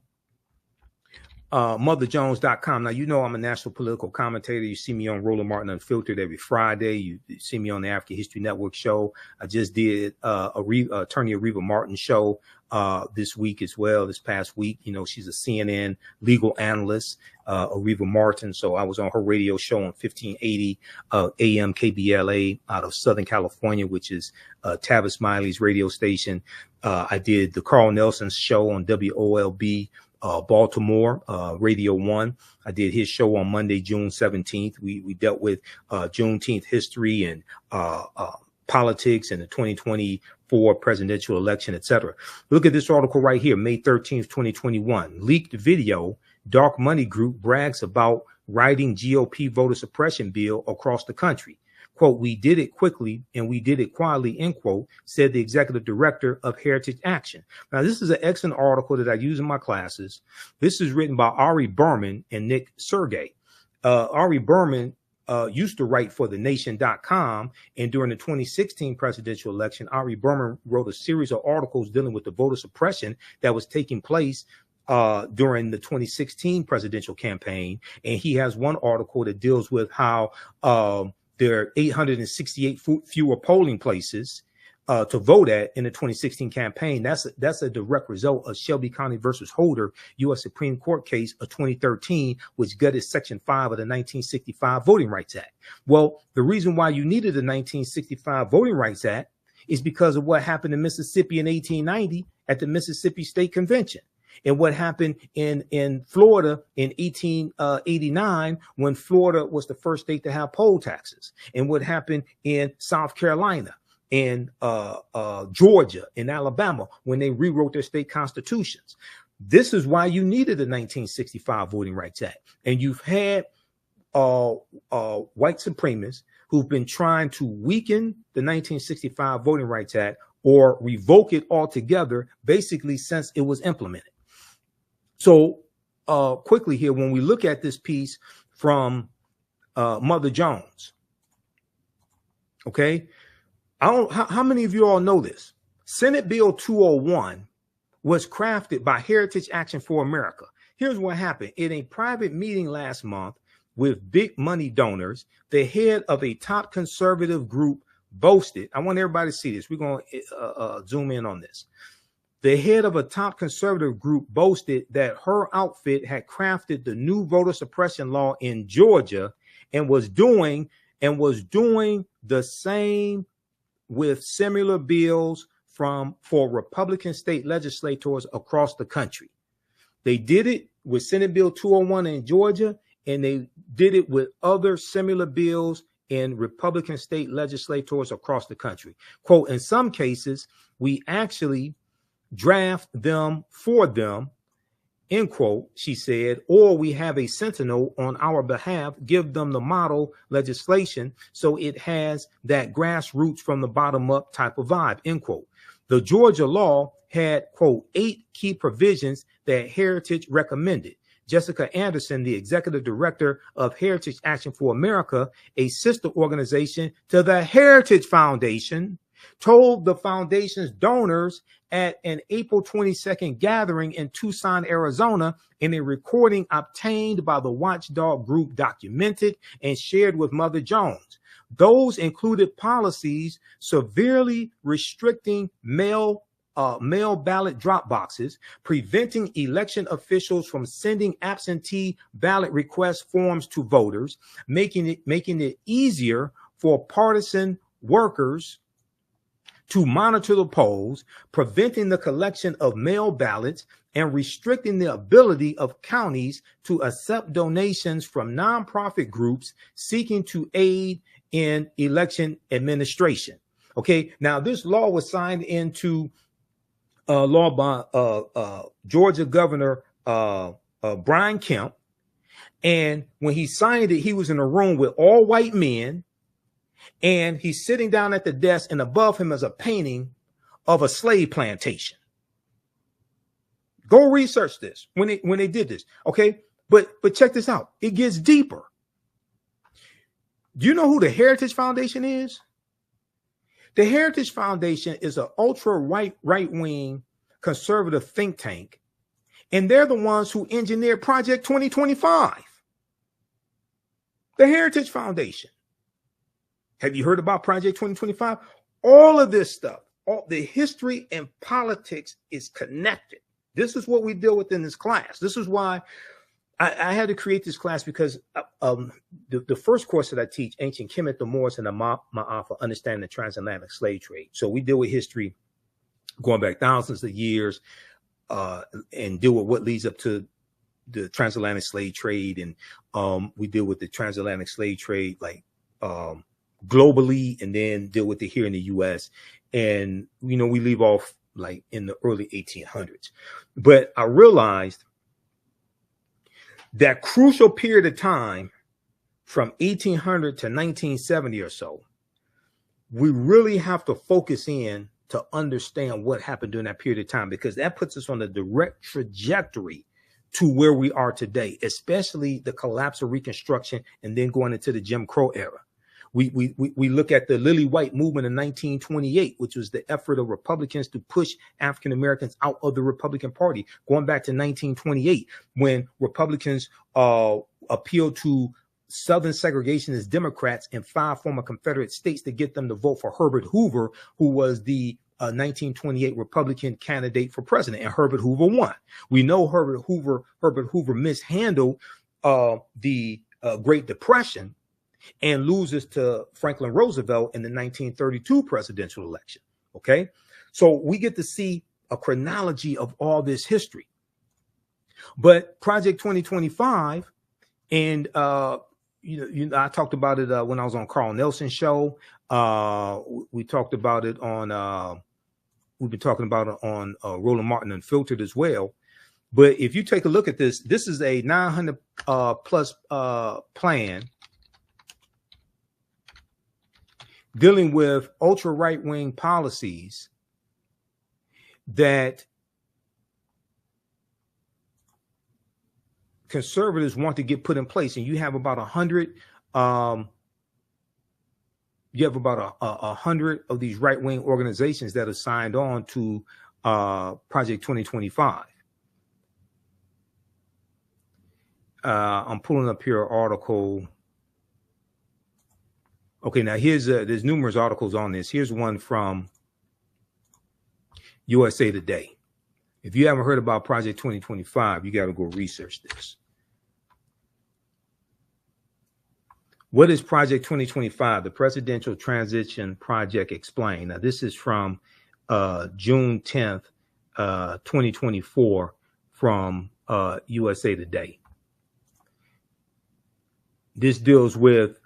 motherjones.com. Now, you know, I'm a national political commentator. You see me on Roland Martin Unfiltered every Friday. You see me on the African History Network show. I just did Attorney Areva Martin show this week as well, this past week. You know, she's a CNN legal analyst, Areva Martin. So I was on her radio show on 1580 AM KBLA out of Southern California, which is Tavis Smiley's radio station. I did the Carl Nelson show on WOLB Baltimore, Radio 1. I did his show on Monday, June 17th. We dealt with Juneteenth history and politics and the 2024 presidential election, etc. Look at this article right here, May 13th, 2021. Leaked video, Dark Money Group brags about writing GOP voter suppression bill across the country. Quote, we did it quickly and we did it quietly, end quote, said the executive director of Heritage Action. Now, this is an excellent article that I use in my classes. This is written by Ari Berman and Nick Sergey. Ari Berman used to write for thenation.com. And during the 2016 presidential election, Ari Berman wrote a series of articles dealing with the voter suppression that was taking place during the 2016 presidential campaign. And he has one article that deals with how there are 868 fewer polling places to vote at in the 2016 campaign. That's a direct result of Shelby County versus Holder, U.S. Supreme Court case of 2013, which gutted Section 5 of the 1965 Voting Rights Act. Well, the reason why you needed the 1965 Voting Rights Act is because of what happened in Mississippi in 1890 at the Mississippi State Convention. And what happened in Florida in 1889 when Florida was the first state to have poll taxes, and what happened in South Carolina and Georgia and Alabama when they rewrote their state constitutions. This is why you needed the 1965 Voting Rights Act. And you've had white supremacists who've been trying to weaken the 1965 Voting Rights Act or revoke it altogether, basically since it was implemented. So quickly here, when we look at this piece from Mother Jones, okay, how many of you all know this? Senate Bill 201 was crafted by Heritage Action for America. Here's what happened. In a private meeting last month with big money donors, the head of a top conservative group boasted, I want everybody to see this. We're going to zoom in on this. The head of a top conservative group boasted that her outfit had crafted the new voter suppression law in Georgia and was doing the same with similar bills for Republican state legislators across the country. They did it with Senate Bill 201 in Georgia, and they did it with other similar bills in Republican state legislators across the country. Quote, in some cases, we actually draft them for them, end quote, she said, or we have a sentinel on our behalf, give them the model legislation so it has that grassroots from the bottom up type of vibe, end quote. The Georgia law had, quote, 8 key provisions that Heritage recommended. Jessica Anderson, the executive director of Heritage Action for America, a sister organization to the Heritage Foundation, told the foundation's donors at an April 22nd gathering in Tucson, Arizona, in a recording obtained by the watchdog group documented and shared with Mother Jones. Those included policies severely restricting mail ballot drop boxes, preventing election officials from sending absentee ballot request forms to voters, making it easier for partisan workers to monitor the polls, preventing the collection of mail ballots, and restricting the ability of counties to accept donations from nonprofit groups seeking to aid in election administration. Okay, now this law was signed into law by Georgia Governor Brian Kemp, and when he signed it, he was in a room with all white men. And he's sitting down at the desk, and above him is a painting of a slave plantation. Go research this when they did this. Okay. But check this out. It gets deeper. Do you know who the Heritage Foundation is? The Heritage Foundation is an ultra right wing conservative think tank. And they're the ones who engineered Project 2025. The Heritage Foundation. Have you heard about Project 2025? All of this stuff, all the history and politics is connected. This is what we deal with in this class. This is why I had to create this class, because the first course that I teach, Ancient Kemet, the Moors, and the Ma'afa, Understanding the Transatlantic Slave Trade. So we deal with history going back thousands of years and deal with what leads up to the transatlantic slave trade. And we deal with the transatlantic slave trade like globally, and then deal with it here in the U.S. And, you know, we leave off like in the early 1800s. But I realized that crucial period of time from 1800 to 1970 or so, we really have to focus in to understand what happened during that period of time, because that puts us on a direct trajectory to where we are today, especially the collapse of Reconstruction and then going into the Jim Crow era. We look at the Lily White movement in 1928, which was the effort of Republicans to push African Americans out of the Republican Party, going back to 1928, when Republicans appealed to Southern segregationist Democrats in 5 former Confederate states to get them to vote for Herbert Hoover, who was the 1928 Republican candidate for president, and Herbert Hoover won. We know Herbert Hoover mishandled the Great Depression and loses to Franklin Roosevelt in the 1932 presidential election. Okay, so we get to see a chronology of all this history. But Project 2025, and you know, I talked about it when I was on Carl Nelson's show. We talked about it on. We've been talking about it on Roland Martin Unfiltered as well. But if you take a look at this, this is a 900 plus plan dealing with ultra right-wing policies that conservatives want to get put in place. And you have about 100 of these right-wing organizations that are signed on to Project 2025. I'm pulling up here an article. Okay, now there's numerous articles on this. Here's one from USA Today. If you haven't heard about Project 2025, you got to go research this. What is Project 2025? The Presidential Transition Project Explained. Now, this is from June 10th, 2024 from USA Today. This deals with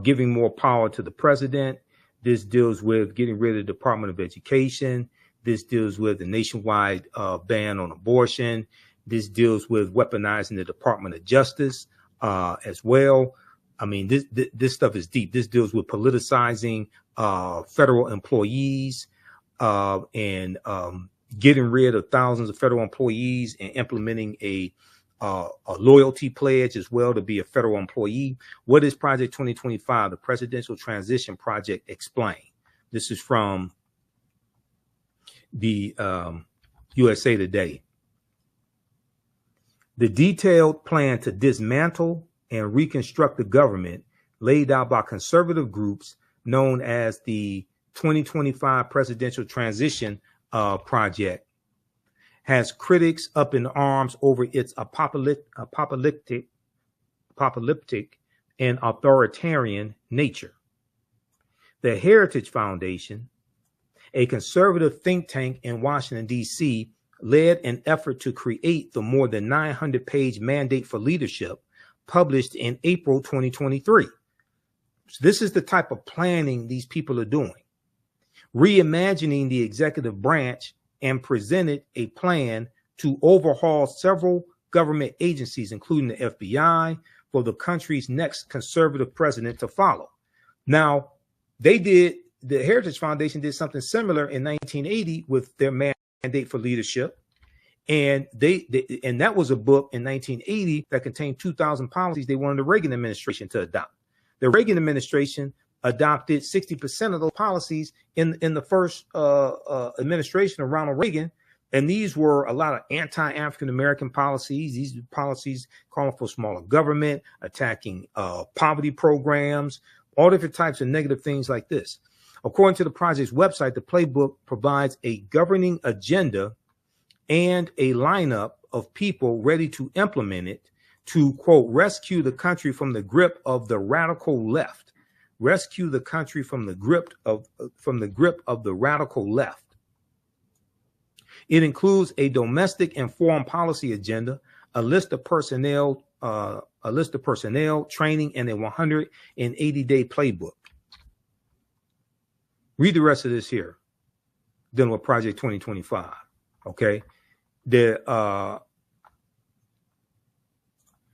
giving more power to the president. This deals with getting rid of the Department of Education. This deals with the nationwide ban on abortion. This deals with weaponizing the Department of Justice as well. I mean, this stuff is deep. This deals with politicizing federal employees and getting rid of thousands of federal employees and implementing a loyalty pledge as well to be a federal employee. What is Project 2025? The Presidential Transition Project Explained. This is from the USA Today. The detailed plan to dismantle and reconstruct the government laid out by conservative groups known as the 2025 Presidential Transition Project has critics up in arms over its apocalyptic and authoritarian nature. The Heritage Foundation, a conservative think tank in Washington, D.C., led an effort to create the more than 900-page Mandate for Leadership published in April 2023. So this is the type of planning these people are doing. Reimagining the executive branch, and presented a plan to overhaul several government agencies, including the FBI, for the country's next conservative president to follow. Now, the Heritage Foundation did something similar in 1980 with their Mandate for Leadership. And and that was a book in 1980 that contained 2,000 policies they wanted the Reagan administration to adopt. The Reagan administration adopted 60% of those policies in the first administration of Ronald Reagan, And these were a lot of anti-African American policies. These policies calling for smaller government, attacking poverty programs, all different types of negative things like this. According to the project's website, the playbook provides a governing agenda and a lineup of people ready to implement it to, quote, rescue the country from the grip of the radical left. Rescue the country from the grip of the radical left. It includes a domestic and foreign policy agenda, a list of personnel, training, and a 180-day playbook. Read the rest of this here, dealing with Project 2025. Okay, there are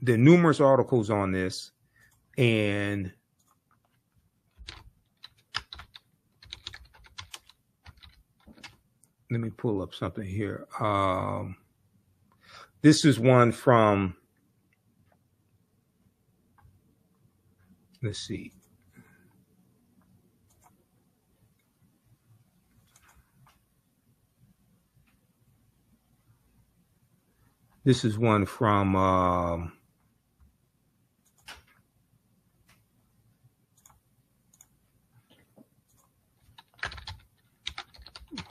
numerous articles on this, and let me pull up something here. This is one from, let's see. This is one from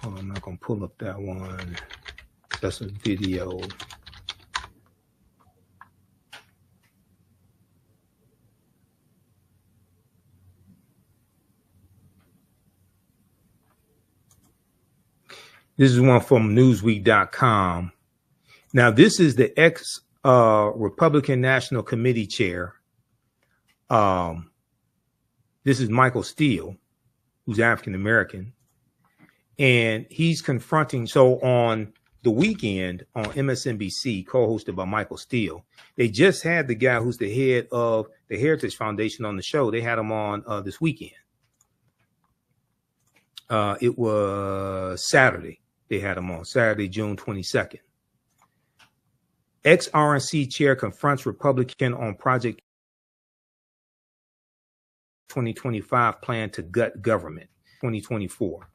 hold on, I'm not gonna pull up that one. That's a video. This is one from Newsweek.com. Now, this is the ex-Republican National Committee chair. This is Michael Steele, who's African-American. And he's confronting, so on the weekend on MSNBC, co-hosted by Michael Steele, they just had the guy who's the head of the Heritage Foundation on the show. They had him on this weekend. It was Saturday. They had him on Saturday, June 22nd. Ex-RNC chair confronts Republican on Project 2025 plan to gut government, 2024.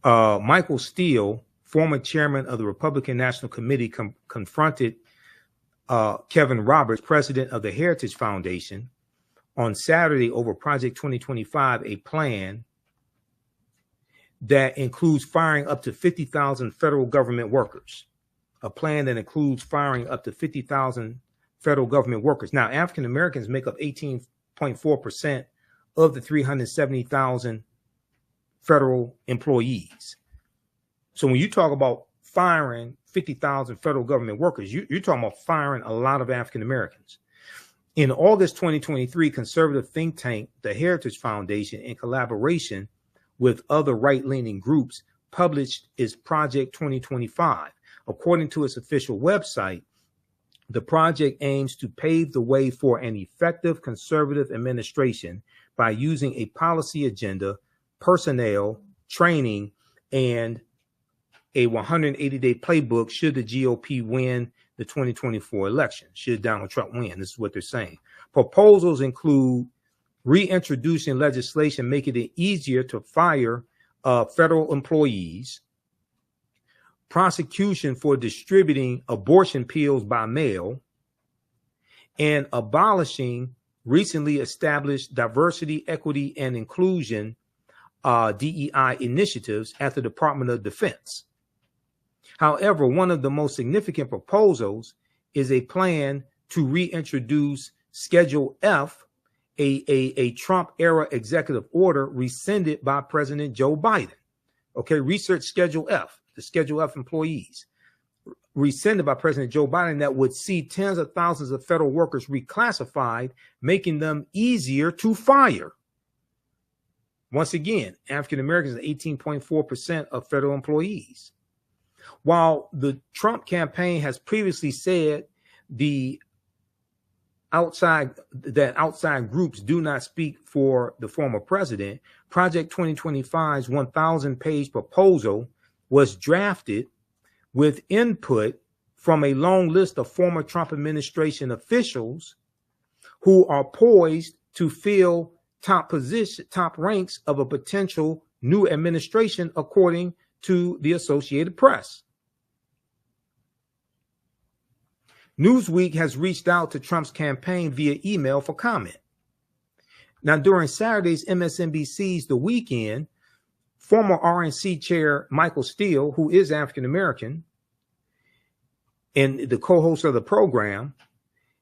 Michael Steele, former chairman of the Republican National Committee, confronted Kevin Roberts, president of the Heritage Foundation, on Saturday over Project 2025, a plan that includes firing up to 50,000 federal government workers. A plan that includes firing up to 50,000 federal government workers. Now, African Americans make up 18.4% of the 370,000 federal employees. So when you talk about firing 50,000 federal government workers, you're talking about firing a lot of African Americans. In August 2023, conservative think tank, the Heritage Foundation, in collaboration with other right-leaning groups, published its Project 2025. According to its official website, the project aims to pave the way for an effective conservative administration by using a policy agenda, personnel, training, and a 180-day playbook should the GOP win the 2024 election, should Donald Trump win. This is what they're saying. Proposals include reintroducing legislation making it easier to fire federal employees, prosecution for distributing abortion pills by mail, and abolishing recently established diversity, equity, and inclusion DEI initiatives at the Department of Defense. However, one of the most significant proposals is a plan to reintroduce Schedule F, a Trump-era executive order rescinded by President Joe Biden. Okay, research Schedule F. The Schedule F employees, rescinded by President Joe Biden, that would see tens of thousands of federal workers reclassified, making them easier to fire. Once again, African Americans are 18.4% of federal employees. While the Trump campaign has previously said outside groups do not speak for the former president, Project 2025's 1,000-page proposal was drafted with input from a long list of former Trump administration officials who are poised to fill top ranks of a potential new administration, according to the Associated Press. Newsweek has reached out to Trump's campaign via email for comment. Now, during Saturday's MSNBC's The Weekend, former RNC chair Michael Steele, who is African American and the co-host of the program,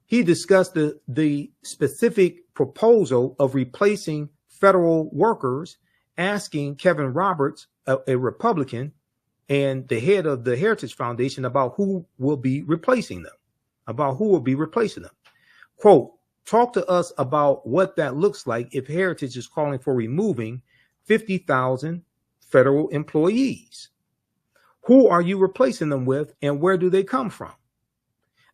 he discussed the specific proposal of replacing federal workers, asking Kevin Roberts, a Republican, and the head of the Heritage Foundation about who will be replacing them, Quote, talk to us about what that looks like if Heritage is calling for removing 50,000 federal employees. Who are you replacing them with, and where do they come from?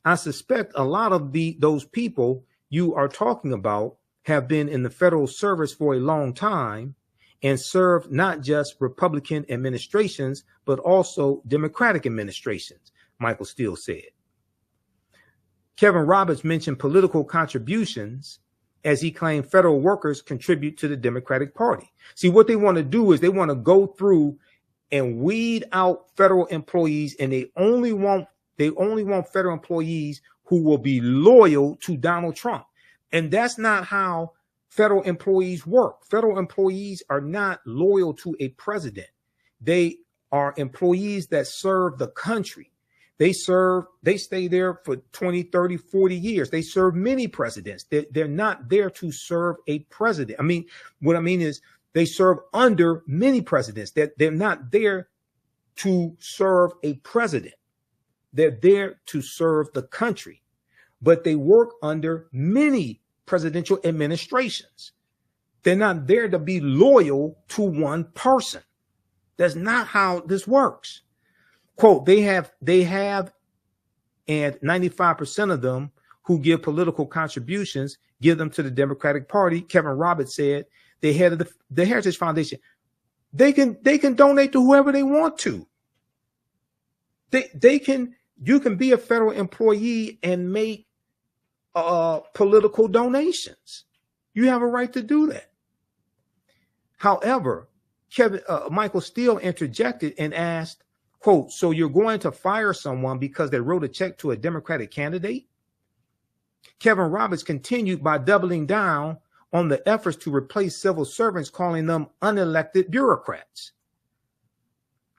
I suspect a lot of those people you are talking about have been in the federal service for a long time and served not just Republican administrations, but also Democratic administrations, Michael Steele said. Kevin Roberts mentioned political contributions as he claimed federal workers contribute to the Democratic Party. See, what they want to do is they want to go through and weed out federal employees, and they only want federal employees who will be loyal to Donald Trump. And that's not how federal employees work. Federal employees are not loyal to a president. They are employees that serve the country. They stay there for 20, 30, 40 years. They serve many presidents. They're not there to serve a president. What I mean is they serve under many presidents. They're not there to serve a president. They're there to serve the country, but they work under many presidential administrations. They're not there to be loyal to one person. That's not how this works. Quote, they have, and 95% of them who give political contributions give them to the Democratic Party. Kevin Roberts said, the head of the Heritage Foundation, they can donate to whoever they want to. You can be a federal employee and make political donations. You have a right to do that. However, Michael Steele interjected and asked, quote, so you're going to fire someone because they wrote a check to a Democratic candidate? Kevin Roberts continued by doubling down on the efforts to replace civil servants, calling them unelected bureaucrats.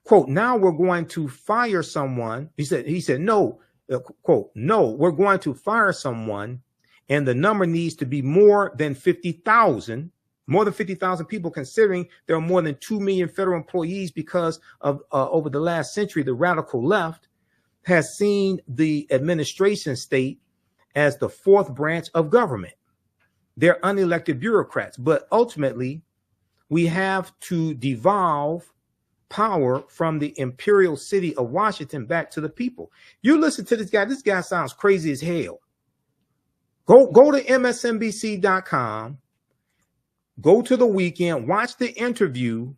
Quote, now we're going to fire someone. He said, no, quote, no, we're going to fire someone, and the number needs to be more than 50,000 people, considering there are more than 2 million federal employees because of over the last century, the radical left has seen the administration state as the fourth branch of government. They're unelected bureaucrats, but ultimately we have to devolve power from the imperial city of Washington back to the people. You listen to this guy. This guy sounds crazy as hell. Go to MSNBC.com. Go to The Weekend, watch the interview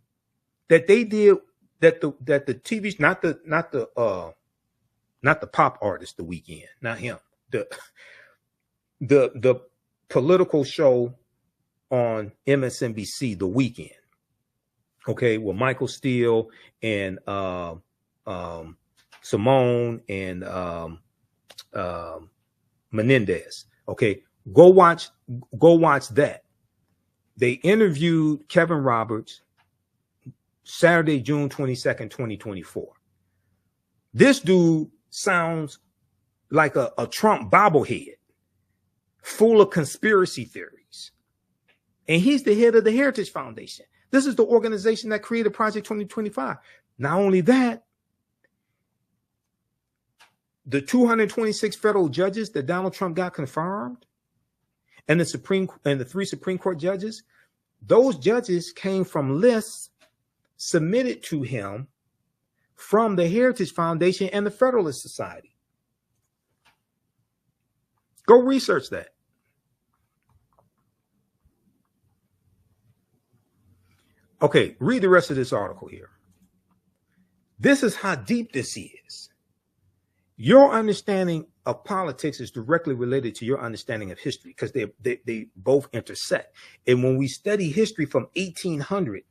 that they did, that the TV, not the pop artist, The Weekend, not him, the political show on MSNBC, The Weekend. Okay, with Michael Steele and Simone and Menendez. Okay, go watch that. They interviewed Kevin Roberts Saturday, June 22nd, 2024. This dude sounds like a Trump bobblehead, full of conspiracy theories. And he's the head of the Heritage Foundation. This is the organization that created Project 2025. Not only that, the 226 federal judges that Donald Trump got confirmed, and the 3 Supreme Court judges, those judges came from lists submitted to him from the Heritage Foundation and the Federalist Society. Go research that. Okay, read the rest of this article here. This is how deep this is. Your understanding of politics is directly related to your understanding of history, because they both intersect. And when we study history from 1800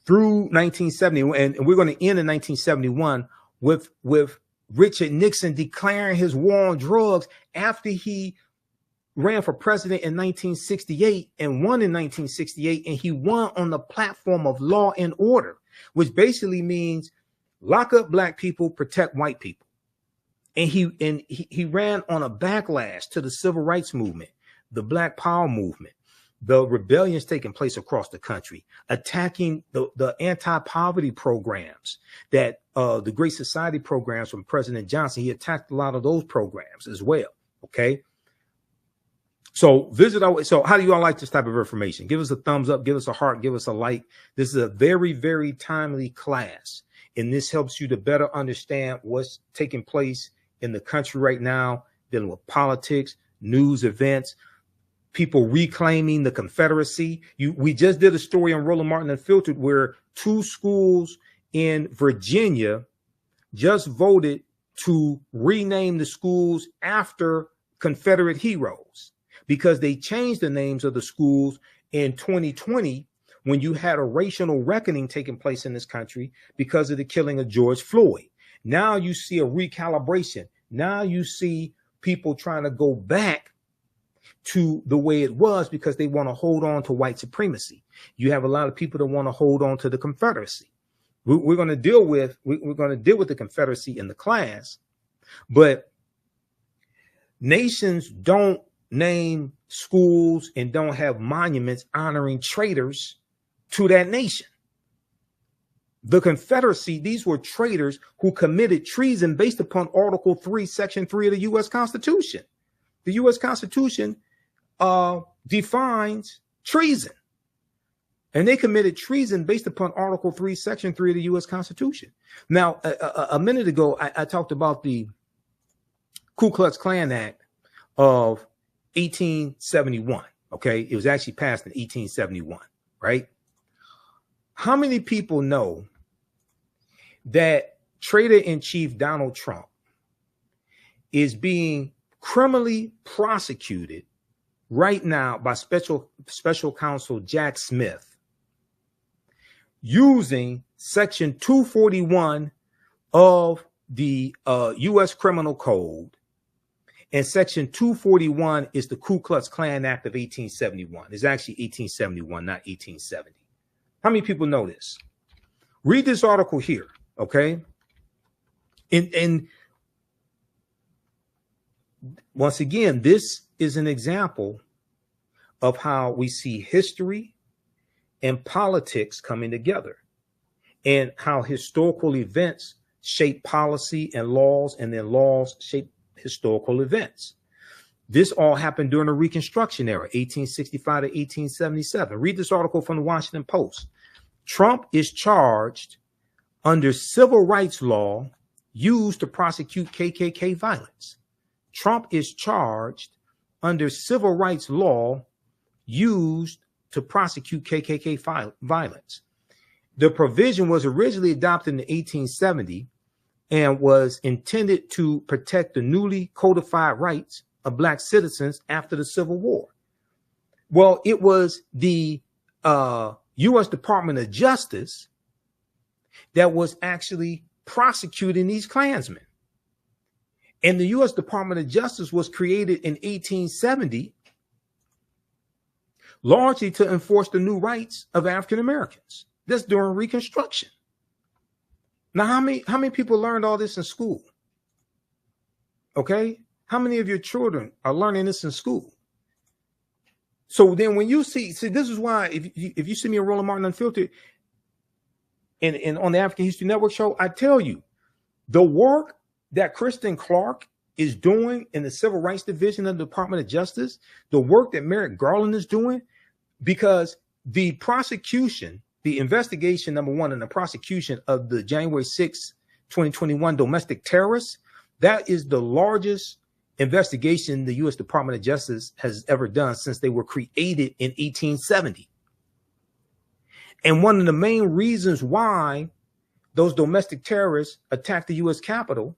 through 1970, and we're going to end in 1971 with Richard Nixon declaring his war on drugs after he ran for president in 1968 and won in 1968, and he won on the platform of law and order, which basically means lock up black people, protect white people. And he ran on a backlash to the civil rights movement, the Black Power movement, the rebellions taking place across the country, attacking the anti-poverty programs that the Great Society programs from President Johnson. He attacked a lot of those programs as well. Okay. So so how do you all like this type of information? Give us a thumbs up, give us a heart, give us a like. This is a very, very timely class. And this helps you to better understand what's taking place in the country right now, dealing with politics, news events, people reclaiming the Confederacy. We just did a story on Roland Martin Unfiltered where 2 schools in Virginia just voted to rename the schools after Confederate heroes, because they changed the names of the schools in 2020 when you had a racial reckoning taking place in this country because of the killing of George Floyd. Now you see a recalibration. Now you see people trying to go back to the way it was because they want to hold on to white supremacy. You have a lot of people that want to hold on to the Confederacy. We're going to deal with the Confederacy in the class, but nations don't name schools and don't have monuments honoring traitors to that nation. The Confederacy, these were traitors who committed treason based upon Article 3, Section 3 of the U.S. Constitution. The U.S. Constitution defines treason. And they committed treason based upon Article 3, Section 3 of the U.S. Constitution. Now, a minute ago, I talked about the Ku Klux Klan Act of 1871. Okay, it was actually passed in 1871, right? How many people know that Traitor-in-Chief Donald Trump is being criminally prosecuted right now by special counsel Jack Smith using Section 241 of the U.S. Criminal Code? And Section 241 is the Ku Klux Klan Act of 1871. It's actually 1871, not 1870. How many people know this? Read this article here, okay? And once again, this is an example of how we see history and politics coming together, and how historical events shape policy and laws, and then laws shape historical events. This all happened during the Reconstruction era, 1865 to 1877. Read this article from the Washington Post. Trump is charged under civil rights law used to prosecute KKK violence. Trump is charged under civil rights law used to prosecute KKK violence. The provision was originally adopted in 1870 and was intended to protect the newly codified rights of black citizens after the Civil War. Well, it was the U.S. Department of Justice that was actually prosecuting these Klansmen. And the U.S. Department of Justice was created in 1870 largely to enforce the new rights of African Americans. That's during Reconstruction. Now, how many people learned all this in school? Okay, how many of your children are learning this in school? So then, when you see, this is why if you see me on Roland Martin Unfiltered and on the African History Network show, I tell you the work that Kristen Clark is doing in the Civil Rights Division of the Department of Justice, the work that Merrick Garland is doing, because the prosecution, the investigation, number one, and the prosecution of the January 6, 2021 domestic terrorists, that is the largest investigation the U.S. Department of Justice has ever done since they were created in 1870. And one of the main reasons why those domestic terrorists attacked the U.S. Capitol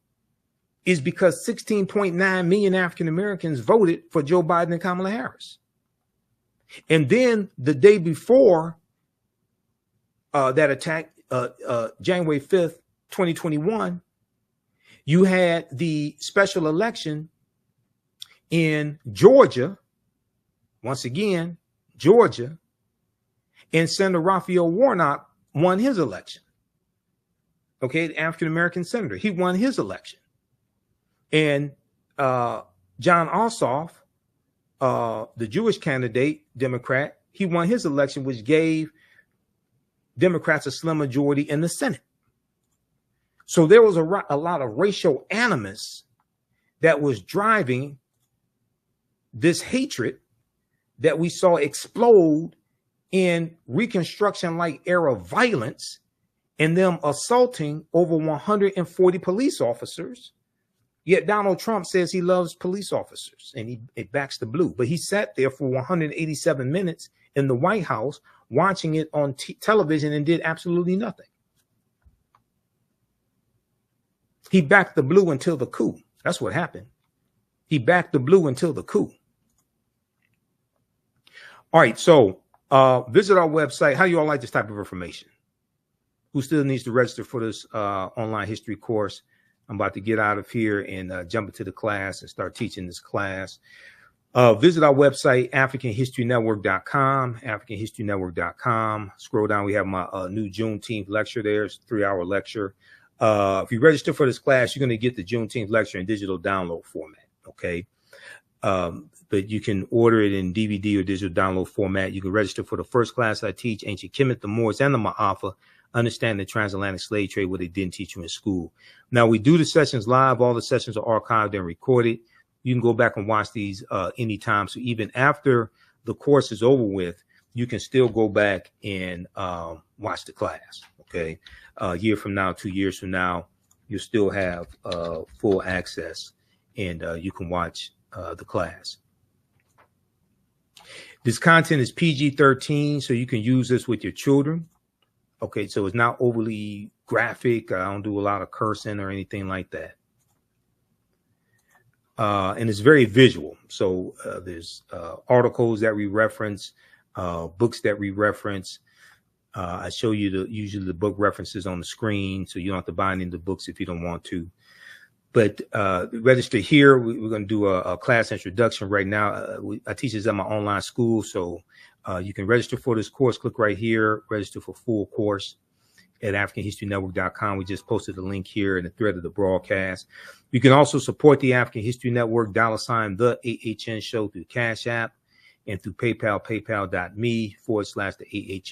is because 16.9 million African Americans voted for Joe Biden and Kamala Harris. And then the day before that attacked January 5th, 2021, you had the special election in Georgia, once again, Georgia, and Senator Raphael Warnock won his election. Okay, the African-American senator, he won his election. And John Ossoff, the Jewish candidate, Democrat, he won his election, which gave Democrats a slim majority in the Senate. So there was a lot of racial animus that was driving this hatred that we saw explode in Reconstruction-like era violence and them assaulting over 140 police officers. Yet Donald Trump says he loves police officers and he backs the blue. But he sat there for 187 minutes in the White House watching it on television and did absolutely nothing. He backed the blue until the coup. That's what happened. He backed the blue until the coup. All right, so visit our website. How do you all like this type of information? Who still needs to register for this online history course? I'm about to get out of here and jump into the class and start teaching this class. Visit our website, AfricanHistoryNetwork.com, AfricanHistoryNetwork.com. Scroll down. We have my new Juneteenth lecture there. It's a 3-hour lecture. If you register for this class, you're going to get the Juneteenth lecture in digital download format. Okay. But you can order it in DVD or digital download format. You can register for the first class I teach, Ancient Kemet, the Moors, and the Ma'afa, Understand the Transatlantic Slave Trade, what they didn't teach you in school. Now, we do the sessions live. All the sessions are archived and recorded. You can go back and watch these anytime. So even after the course is over with, you can still go back and watch the class. Okay. A year from now, 2 years from now, you'll still have full access and you can watch the class. This content is PG-13, so you can use this with your children. Okay, so it's not overly graphic. I don't do a lot of cursing or anything like that. And it's very visual. So there's articles that we reference, books that we reference. I show you usually the book references on the screen, so you don't have to buy any of the books if you don't want to. But register here. We're going to do a class introduction right now. I teach this at my online school, so you can register for this course. Click right here, register for full course at AfricanHistoryNetwork.com. We just posted a link here in the thread of the broadcast. You can also support the African History Network, $ the AHN show through Cash App and through PayPal, paypal.me/the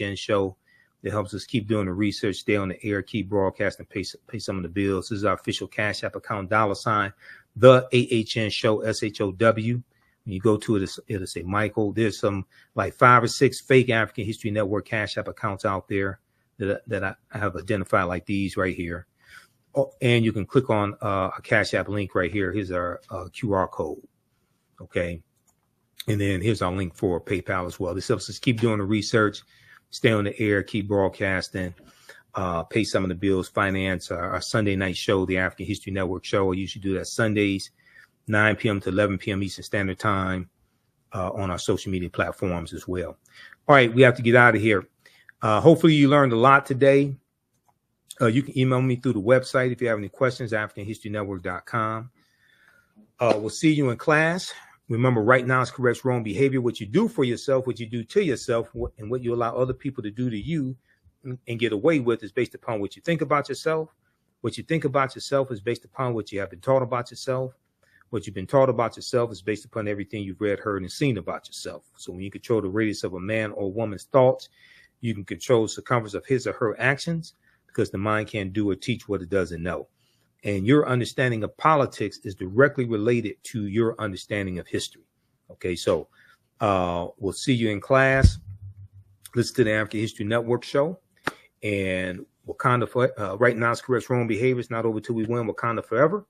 AHN show. It helps us keep doing the research, stay on the air, keep broadcasting, pay some of the bills. This is our official Cash App account, $ the AHN show, SHOW. When you go to it, it'll say Michael. There's some like 5 or 6 fake African History Network Cash App accounts out there that I have identified, like these right here. Oh, and you can click on a Cash App link right here. Here's our QR code. Okay. And then here's our link for PayPal as well. This helps us keep doing the research, stay on the air, keep broadcasting, pay some of the bills, finance our Sunday night show, the African History Network show. I usually do that Sundays, 9 p.m. to 11 p.m. Eastern Standard Time on our social media platforms as well. All right, we have to get out of here. Hopefully you learned a lot today. You can email me through the website if you have any questions, AfricanHistoryNetwork.com. We'll see you in class. Remember, right now is correct wrong behavior. What you do for yourself, what you do to yourself, and what you allow other people to do to you and get away with is based upon what you think about yourself. What you think about yourself is based upon what you have been taught about yourself. What you've been taught about yourself is based upon everything you've read, heard, and seen about yourself. So when you control the radius of a man or woman's thoughts, you can control the circumference of his or her actions, because the mind can't do or teach what it doesn't know. And your understanding of politics is directly related to your understanding of history. Okay, so we'll see you in class. Listen to the African History Network show. And Wakanda, right now is correct wrong behavior. It's not over till we win. Wakanda forever.